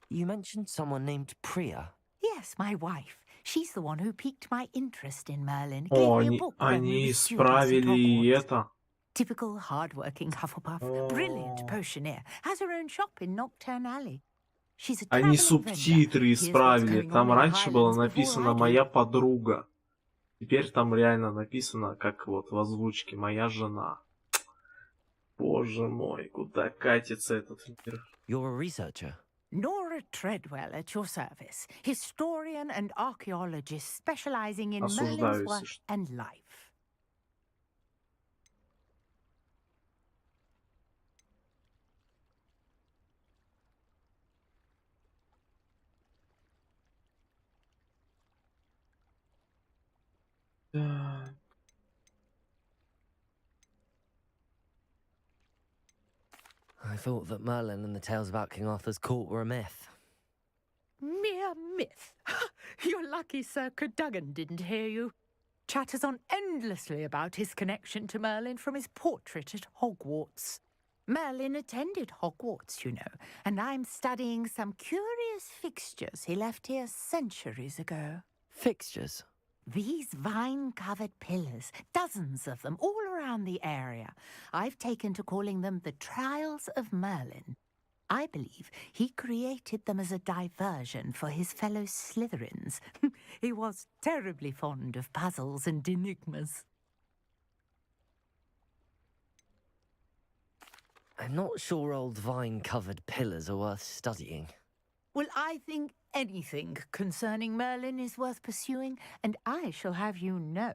You mentioned someone named Priya. Yes, my wife. She's the one who piqued my interest in Merlin. О, Gave me a book when we они were students at исправили и Hogwarts. это. Typical hard-working Hufflepuff. Brilliant potioneer. Has her own shop in Nocturne Alley. She's a Они traveling vendor. субтитры Here's what's исправили. going Там on in the раньше было Highlands before написано I do. «Моя подруга». Теперь там реально написано, как вот в озвучке, «Моя жена». Боже мой, куда катится этот мир? You're a researcher. Nora Treadwell at your service. Historian and archaeologist specializing in Merlin's Осуждаю, work если что. and life. I thought that Merlin and the tales about King Arthur's court were a myth. Mere myth. You're lucky Sir Cadogan didn't hear you. Chatters on endlessly about his connection to Merlin from his portrait at Hogwarts. Merlin attended Hogwarts, you know, and I'm studying some curious fixtures he left here centuries ago. Fixtures? These vine-covered pillars, dozens of them, all around the area. I've taken to calling them the Trials of Merlin. I believe he created them as a diversion for his fellow Slytherins. He was terribly fond of puzzles and enigmas. I'm not sure old vine-covered pillars are worth studying. Well, I think anything concerning Merlin is worth pursuing, and I shall have you know,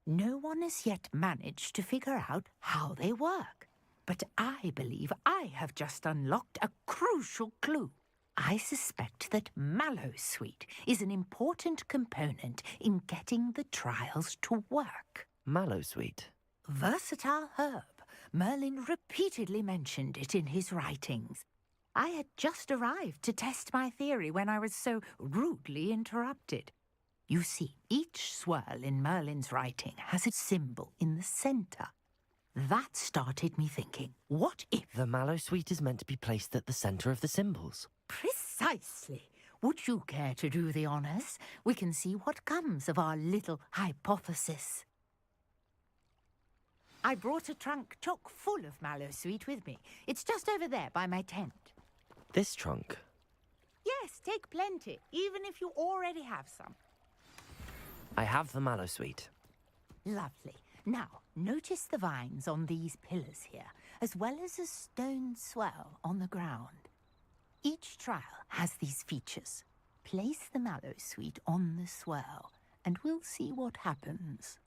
no one has yet managed to figure out how they work. But I believe I have just unlocked a crucial clue. I suspect that mallowsweet is an important component in getting the trials to work. Mallowsweet? Versatile herb. Merlin repeatedly mentioned it in his writings. I had just arrived to test my theory when I was so rudely interrupted. You see, each swirl in Merlin's writing has a symbol in the center. That started me thinking, what if... The mallowsweet is meant to be placed at the center of the symbols. Precisely. Would you care to do the honors? We can see what comes of our little hypothesis. I brought a trunk chock full of mallowsweet with me. It's just over there by my tent. This trunk? Yes, take plenty, even if you already have some. I have the mallowsweet. Lovely. Now, notice the vines on these pillars here, as well as a stone swell on the ground. Each trial has these features. Place the mallowsweet on the swell, and we'll see what happens.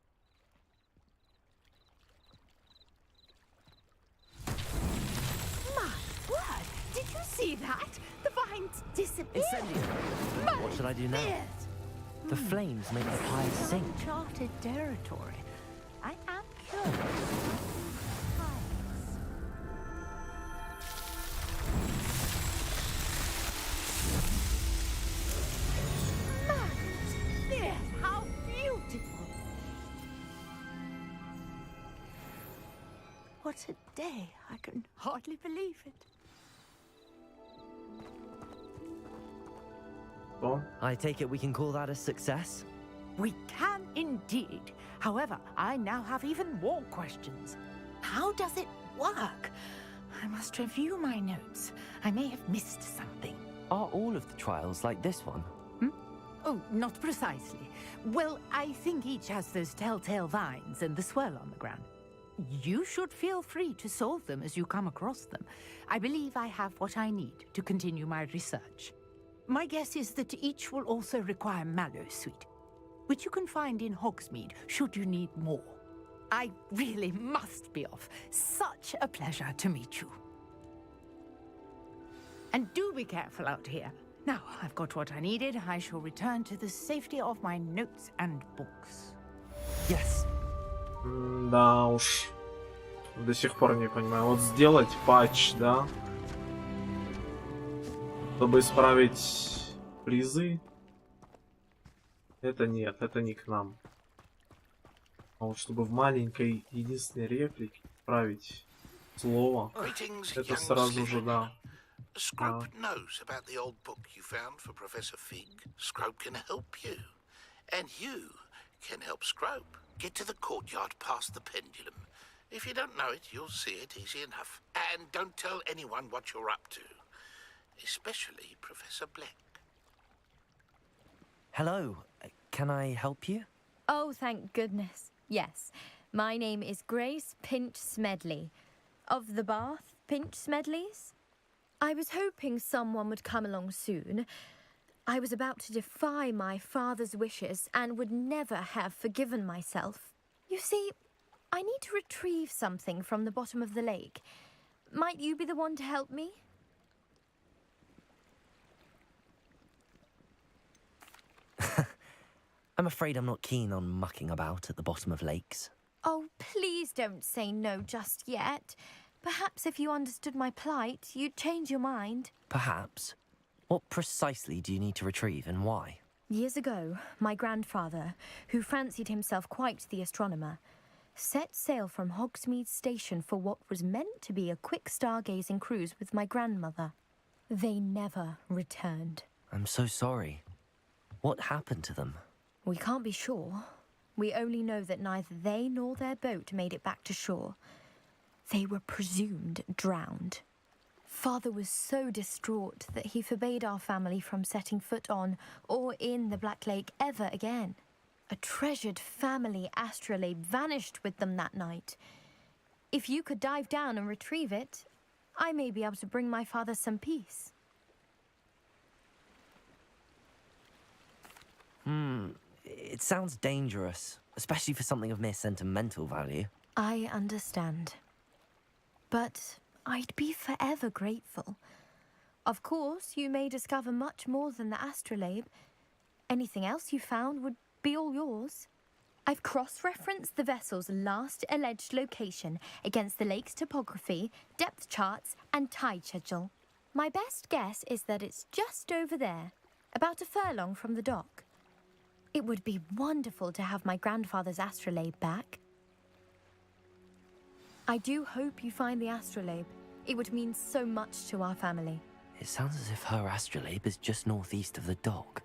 My word! Did you see that? The vines disappeared! What should I do now? The flames make the fire sink. Uncharted territory. I am curious. Yes, how beautiful! What a day! I can hardly believe it. Well, I take it we can call that a success? We can indeed. However, I now have even more questions. How does it work? I must review my notes. I may have missed something. Are all of the trials like this one? Oh, not precisely. Well, I think each has those telltale vines and the swirl on the ground. You should feel free to solve them as you come across them. I believe I have what I need to continue my research. My guess is that each will also require mallowsweet, which you can find in Hogsmeade should you need more. I really must be off. Such a pleasure to meet you. And do be careful out here. Now, I've got what I needed. I shall return to the safety of my notes and books. Yes. Да уж. До сих пор не понимаю. Вот сделать патч, да? Чтобы исправить призы. Это нет, это не к нам. А вот чтобы в маленькой единственной реплике исправить слово, это сразу же да. Scrope knows about the old book you found for Professor Fig. Scrope can help you. And you can help Scrope get to the courtyard past the pendulum. If you don't know it, you'll see it easy enough. And don't tell anyone what you're up to. Especially Professor Black. Hello. Can I help you? Oh, thank goodness. Yes. My name is Grace Pinch Smedley. Of the Bath Pinch Smedleys? I was hoping someone would come along soon. I was about to defy my father's wishes and would never have forgiven myself. You see, I need to retrieve something from the bottom of the lake. Might you be the one to help me? I'm afraid I'm not keen on mucking about at the bottom of lakes. Oh, please don't say no just yet. Perhaps if you understood my plight, you'd change your mind. Perhaps. What precisely do you need to retrieve and why? Years ago, my grandfather, who fancied himself quite the astronomer, set sail from Hogsmeade Station for what was meant to be a quick stargazing cruise with my grandmother. They never returned. I'm so sorry. What happened to them? We can't be sure. We only know that neither they nor their boat made it back to shore. They were presumed drowned. Father was so distraught that he forbade our family from setting foot on or in the Black Lake ever again. A treasured family astrolabe vanished with them that night. If you could dive down and retrieve it, I may be able to bring my father some peace. It sounds dangerous, especially for something of mere sentimental value. I understand. But I'd be forever grateful. Of course, you may discover much more than the astrolabe. Anything else you found would be all yours. I've cross-referenced the vessel's last alleged location against the lake's topography, depth charts, and tide schedule. My best guess is that it's just over there, about a furlong from the dock. It would be wonderful to have my grandfather's astrolabe back. I do hope you find the astrolabe. It would mean so much to our family. It sounds as if her astrolabe is just northeast of the dock.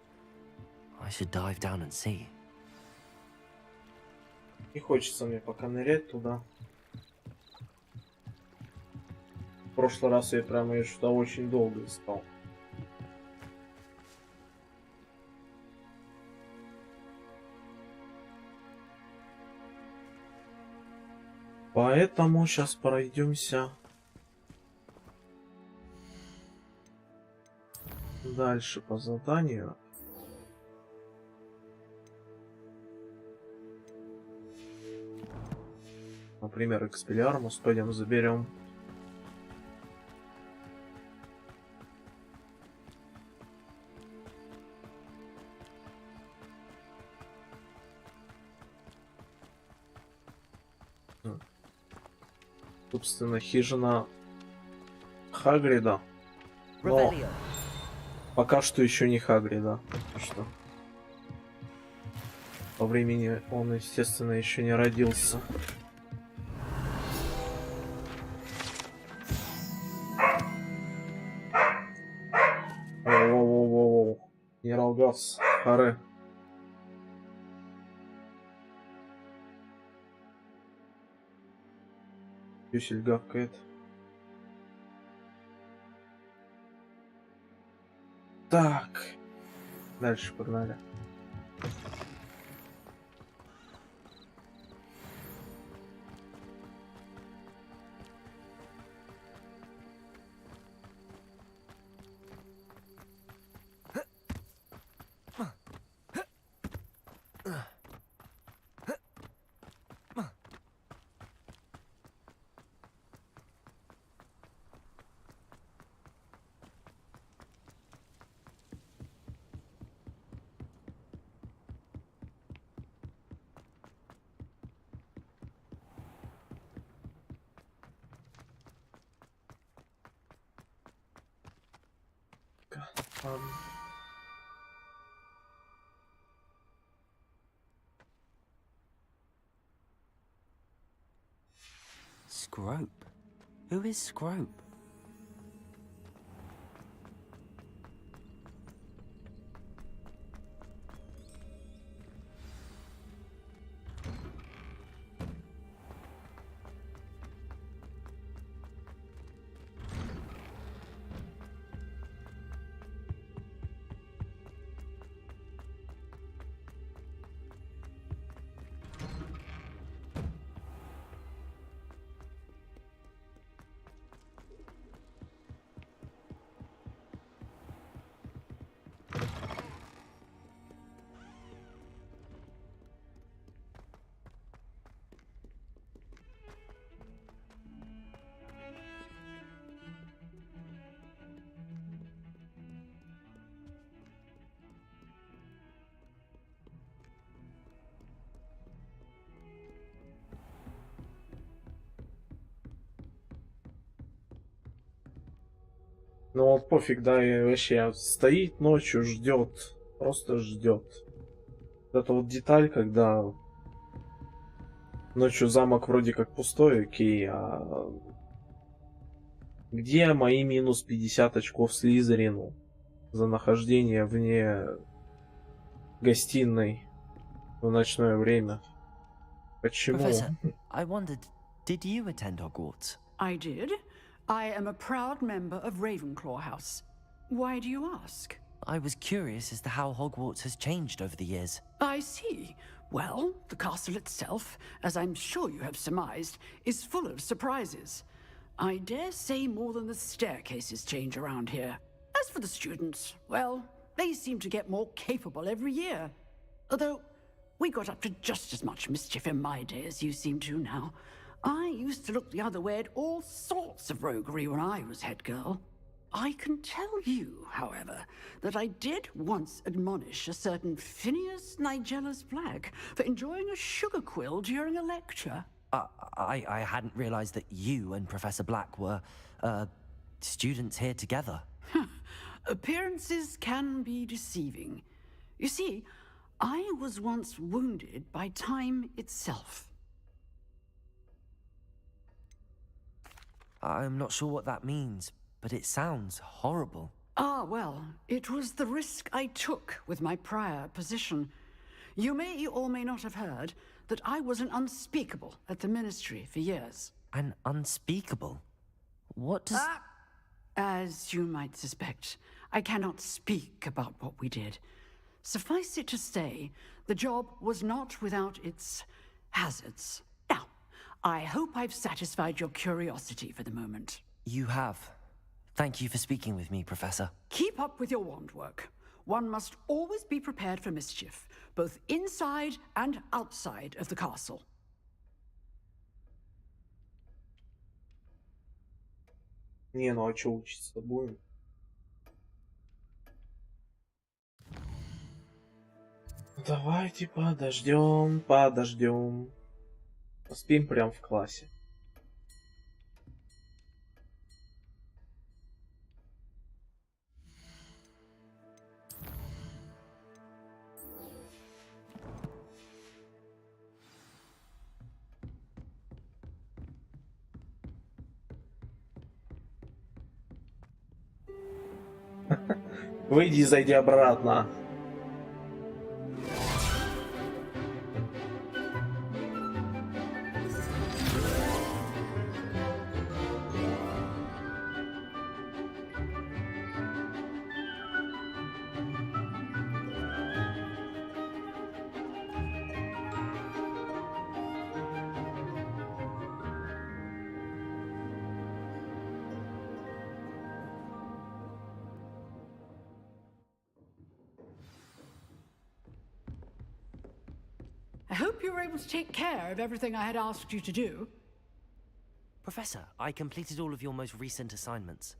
I should dive down and see. Не хочется мне пока нырять туда. В прошлый раз я прямо ее что-то очень долго искал. Поэтому сейчас пройдемся дальше по заданию. Например, экспеллиармус пойдем заберем. Собственно, хижина Хагрида. Но пока что еще не Хагрида. Потому что по времени он, естественно, еще не родился. Воу-воу-воу-воу. Генерал Гавс. Харе. Пюсель гавкает. Так. Дальше погнали. Scrope? Who is Scrope? Ну вот пофиг, да, и вообще стоит ночью, ждет, просто ждет. Это вот деталь, когда ночью замок вроде как пустой, окей, а где мои минус 50 очков Слизерину за нахождение вне гостиной в ночное время? Почему? Professor, I wondered, did you attend Hogwarts? I did. I am a proud member of Ravenclaw House. Why do you ask? I was curious as to how Hogwarts has changed over the years. I see. Well, the castle itself, as I'm sure you have surmised, is full of surprises. I dare say more than the staircases change around here. As for the students, well, they seem to get more capable every year. Although, we got up to just as much mischief in my day as you seem to now. I used to look the other way at all sorts of roguery when I was head girl. I can tell you, however, that I did once admonish a certain Phineas Nigellus Black for enjoying a sugar quill during a lecture. I hadn't realized that you and Professor Black were, students here together. Appearances can be deceiving. You see, I was once wounded by time itself. I'm not sure what that means, but it sounds horrible. Ah, well, it was the risk I took with my prior position. You may or may not have heard that I was an unspeakable at the Ministry for years. An unspeakable? What does... As you might suspect, I cannot speak about what we did. Suffice it to say, the job was not without its hazards. Now, I hope I've satisfied your curiosity for the moment. You have. Thank you for speaking with me, Professor. Keep up with your wand work. One must always be prepared for mischief, both inside and outside of the castle. Не, ну а что учиться будем? Давайте подождем. Поспим прям в классе. Выйди и зайди обратно. I hope you were able to take care of everything I had asked you to do. Professor, I completed all of your most recent assignments.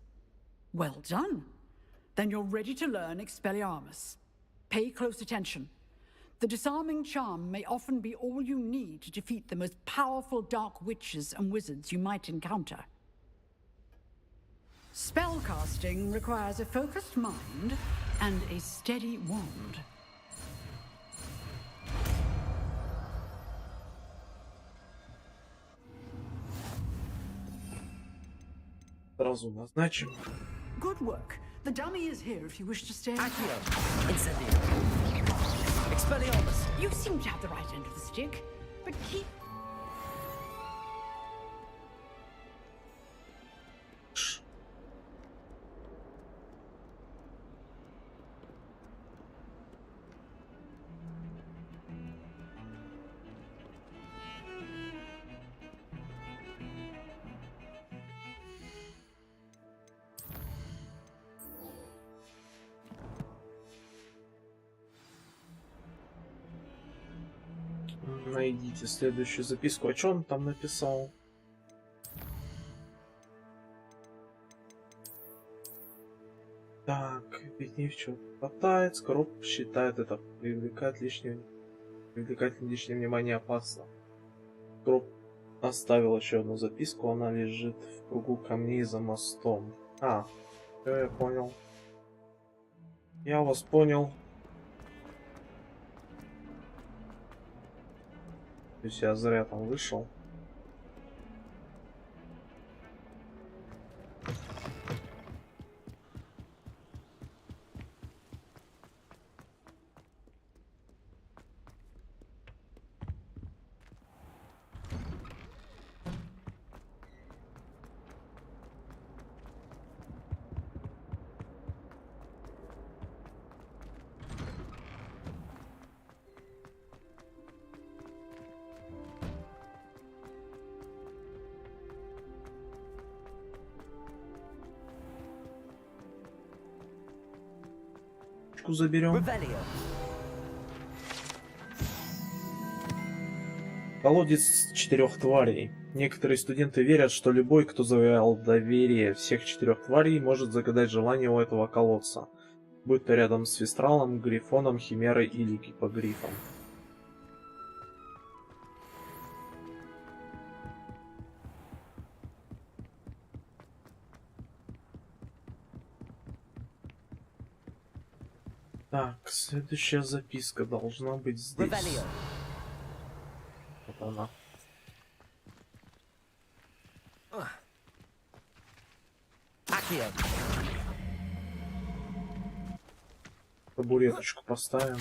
Well done. Then you're ready to learn Expelliarmus. Pay close attention. The disarming charm may often be all you need to defeat the most powerful dark witches and wizards you might encounter. Spellcasting requires a focused mind and a steady wand. Сразу назначим. Good work. The dummy is here if you wish to stay. Accio. Incendio. Expelliarmus. You seem to have the right end of the stick, but keep... Найдите следующую записку. А что он там написал? Так, ведь ни в чем хватает. Скоро считает это привлекать лишнее внимание опасно. Скоро оставил еще одну записку. Она лежит в кругу камней за мостом. Я понял. Я вас понял. То есть я зря там вышел. Заберем. Колодец 4 тварей. Некоторые студенты верят, что любой, кто завоевал доверие всех 4 тварей, может загадать желание у этого колодца, будь то рядом с Вестралом, Грифоном, Химерой или Гиппогрифом. Так, следующая записка должна быть здесь. Вот она. Табуреточку поставим.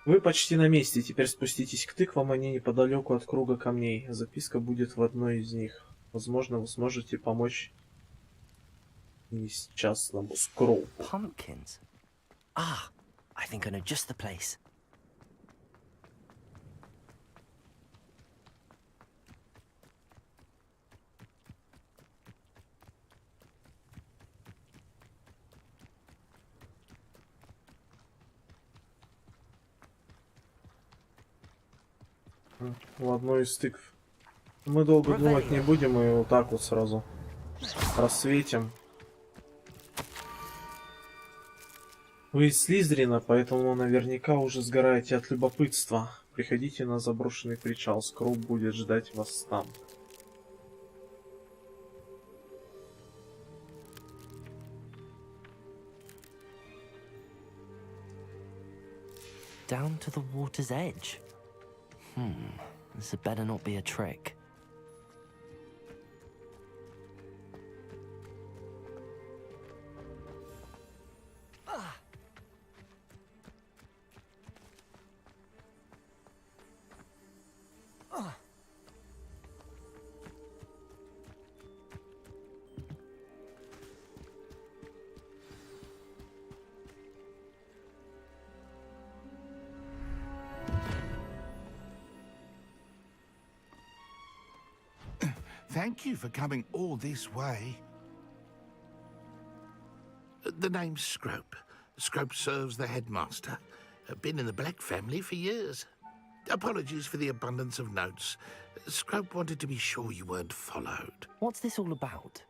Вы почти на месте. Теперь спуститесь к тыквам, они неподалеку от круга камней. Записка будет в одной из них. Возможно, вы сможете помочь несчастному Скроупу. Pumpkins. Ah, I think I know just the place. В одной из тыкв. Мы долго думать не будем и вот так вот сразу рассветим. Вы из Слизерина, поэтому наверняка уже сгораете от любопытства. Приходите на заброшенный причал, Скроуп будет ждать вас там. Down to the water's edge. This had better not be a trick. Thank you for coming all this way. The name's Scrope. Scrope serves the headmaster. Been in the Black family for years. Apologies for the abundance of notes. Scrope wanted to be sure you weren't followed. What's this all about?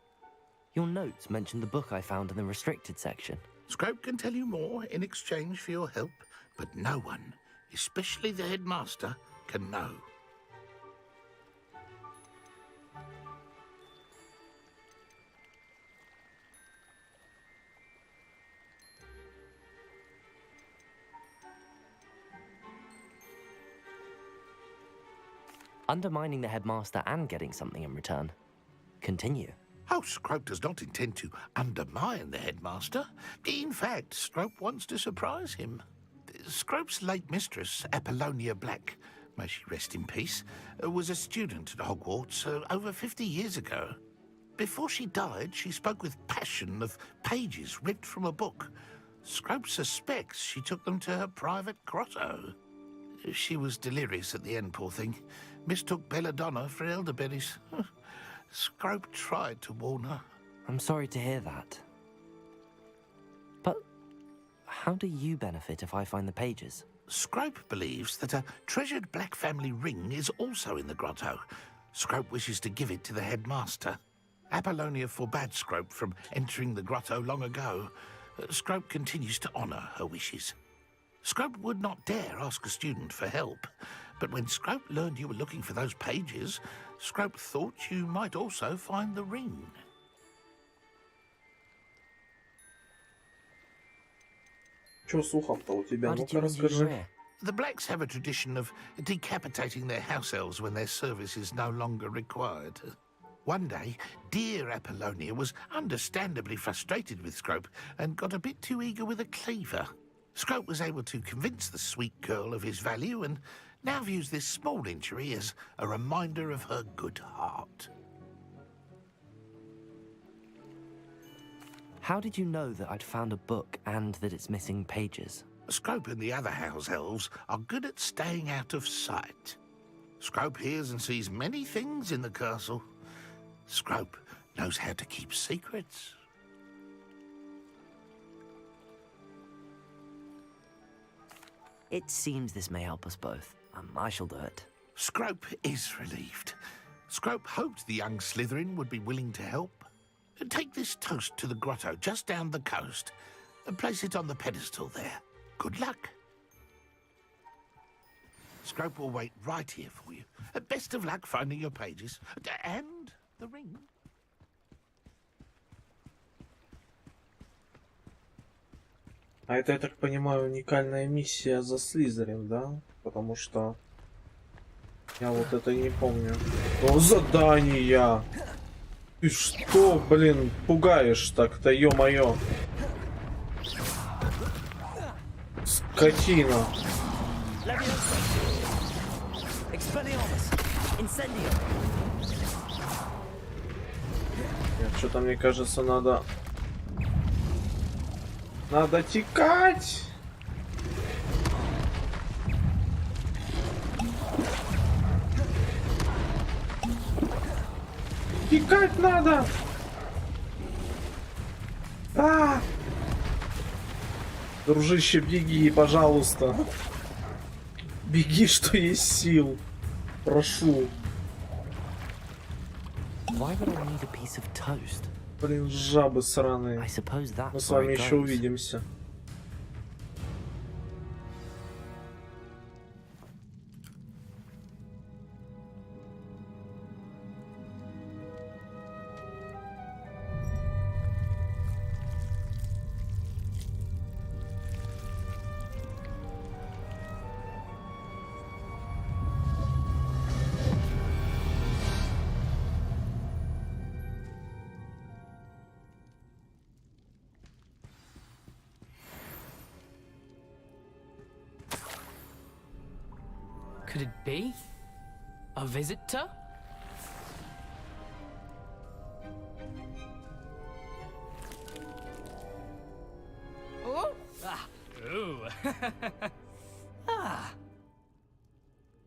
Your notes mentioned the book I found in the restricted section. Scrope can tell you more in exchange for your help, but no one, especially the headmaster, can know. Undermining the headmaster and getting something in return. Continue. Oh, Scrope does not intend to undermine the headmaster. In fact, Scrope wants to surprise him. Scrope's late mistress, Apollonia Black, may she rest in peace, was a student at Hogwarts over 50 years ago. Before she died, she spoke with passion of pages ripped from a book. Scrope suspects she took them to her private grotto. She was delirious at the end, poor thing. Mistook belladonna for elderberries. Scrope tried to warn her. I'm sorry to hear that. But how do you benefit if I find the pages? Scrope believes that a treasured Black family ring is also in the grotto. Scrope wishes to give it to the headmaster. Apollonia forbade Scrope from entering the grotto long ago. Scrope continues to honour her wishes. Scrope would not dare ask a student for help, but when Scrope learned you were looking for those pages, Scrope thought you might also find the ring. Чё с ухом-то у тебя? How did Ну-ка you lose your расскажи. ear? The Blacks have a tradition of decapitating their house elves when their service is no longer required. One day, dear Apollonia was understandably frustrated with Scrope and got a bit too eager with a cleaver. Scrope was able to convince the sweet girl of his value and now views this small injury as a reminder of her good heart. How did you know that I'd found a book and that it's missing pages? Scrope and the other house elves are good at staying out of sight. Scrope hears and sees many things in the castle. Scrope knows how to keep secrets. It seems this may help us both. I shall do it. Scrope is relieved. Scrope hoped the young Slytherin would be willing to help. Take this toast to the grotto just down the coast and place it on the pedestal there. Good luck. Scrope will wait right here for you. Best of luck finding your pages. And the ring. А это, я так понимаю, уникальная миссия за Слизерин, да? Потому что я вот это не помню. О, задания! Ты что, блин, пугаешь так-то, ё-моё? Скотина. Что-то, мне кажется, надо текать. Текать надо. А! Дружище, беги, пожалуйста. Беги, что есть сил. Прошу. Блин, жабы сраные. Мы с вами еще увидимся. Could it be? A visitor? Oh! Ah! Ooh! Ah!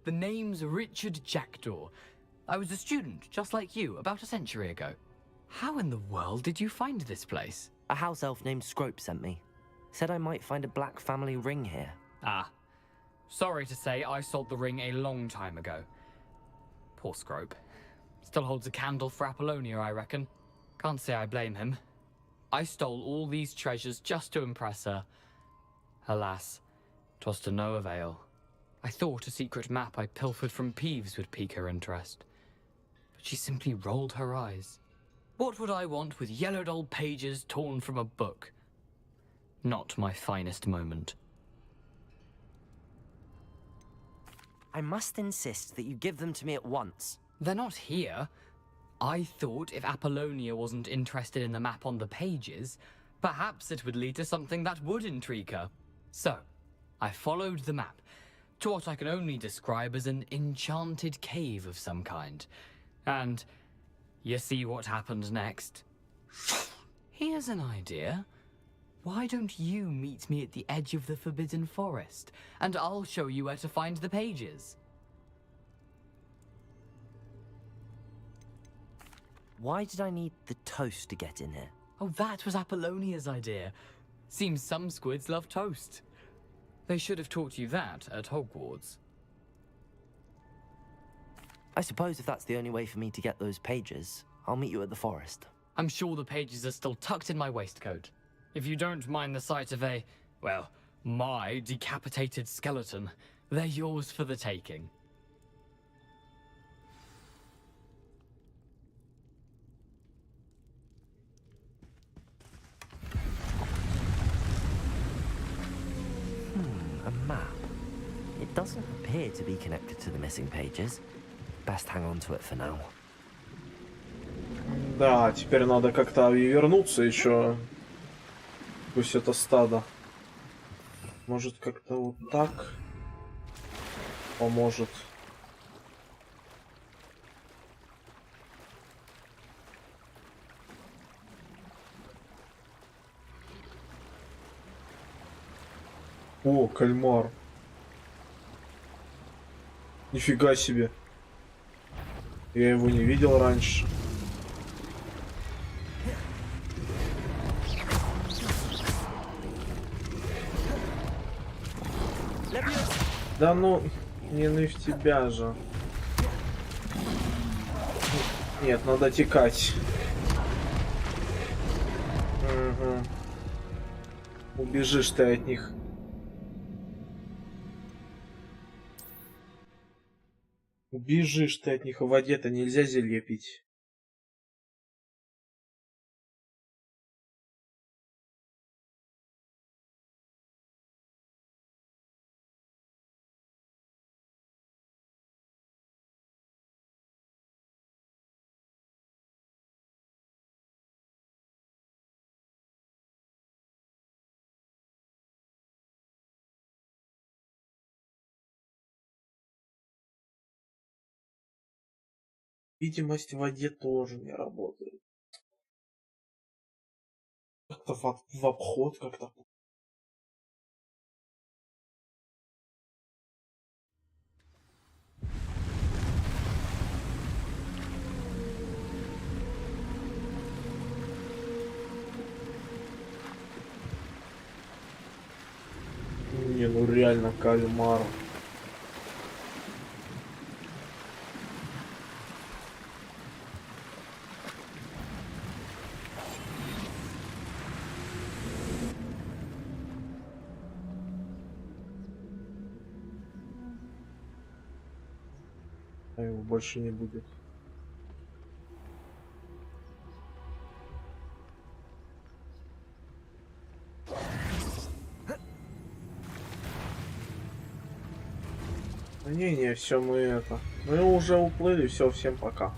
The name's Richard Jackdaw. I was a student, just like you, about a century ago. How in the world did you find this place? A house elf named Scrope sent me. Said I might find a black family ring here. Ah. Sorry to say, I sold the ring a long time ago. Poor Scrope. Still holds a candle for Apollonia, I reckon. Can't say I blame him. I stole all these treasures just to impress her. Alas, 'twas to no avail. I thought a secret map I pilfered from Peeves would pique her interest. But she simply rolled her eyes. What would I want with yellowed old pages torn from a book? Not my finest moment. I must insist that you give them to me at once. They're not here. I thought if Apollonia wasn't interested in the map on the pages, perhaps it would lead to something that would intrigue her. So, I followed the map to what I can only describe as an enchanted cave of some kind. And you see what happened next? Here's an idea. Why don't you meet me at the edge of the Forbidden Forest, and I'll show you where to find the pages. Why did I need the toast to get in here? Oh, that was Apollonia's idea. Seems some squids love toast. They should have taught you that at Hogwarts. I suppose if that's the only way for me to get those pages, I'll meet you at the forest. I'm sure the pages are still tucked in my waistcoat. If you don't mind the sight of a, well, my decapitated skeleton, they're yours for the taking. a map. It doesn't appear to be connected to the missing pages. Best hang on to it for now. Да, теперь надо как-то и вернуться еще. Пусть это стадо. Может, как-то вот так поможет. О, кальмар. Нифига себе. Я его не видел раньше. Да ну, не в тебя же. Нет, надо текать. Угу. Убежишь ты от них. Убежишь ты от них, в воде-то нельзя зелье пить. Видимость в воде тоже не работает. Как-то в обход как-то. Не, ну реально кальмар. А его больше не будет. Не, все, мы это. Мы уже уплыли, все, всем пока.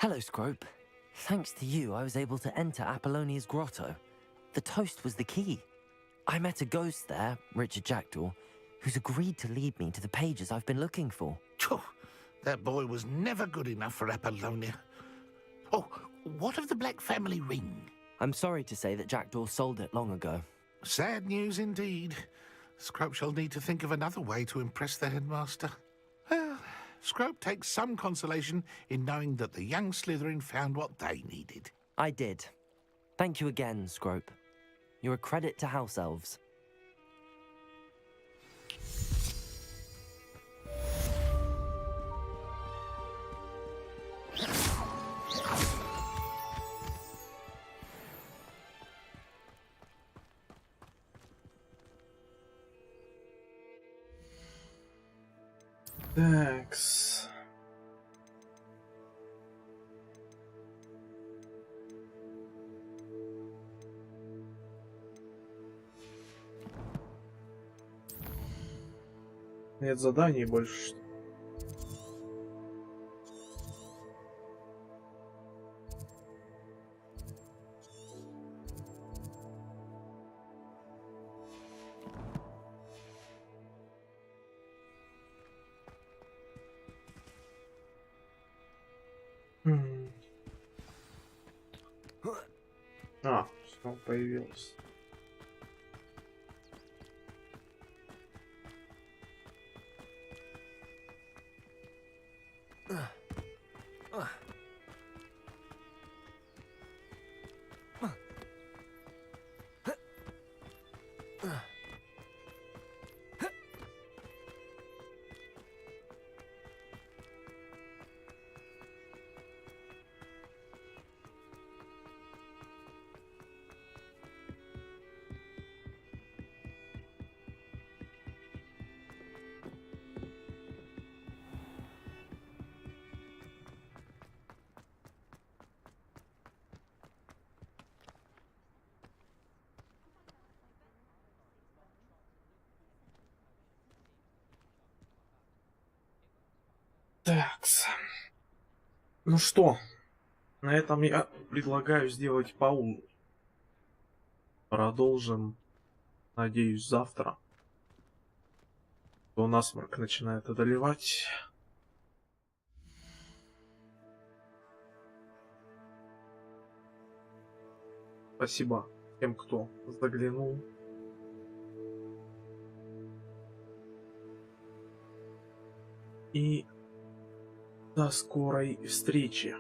Hello, Scrope. Thanks to you, I was able to enter Apollonia's grotto. The toast was the key. I met a ghost there, Richard Jackdaw, who's agreed to lead me to the pages I've been looking for. That boy was never good enough for Apollonia. Oh, what of the Black family ring? I'm sorry to say that Jackdaw sold it long ago. Sad news indeed. Scrope shall need to think of another way to impress the headmaster. Well, Scrope takes some consolation in knowing that the young Slytherin found what they needed. I did. Thank you again, Scrope. You're a credit to House Elves. Такс. Нет заданий больше. А, снова появилось. Такс. Ну что, на этом я предлагаю сделать паузу. Продолжим, надеюсь, завтра. То насморк начинает одолевать. Спасибо тем, кто заглянул. И до скорой встречи.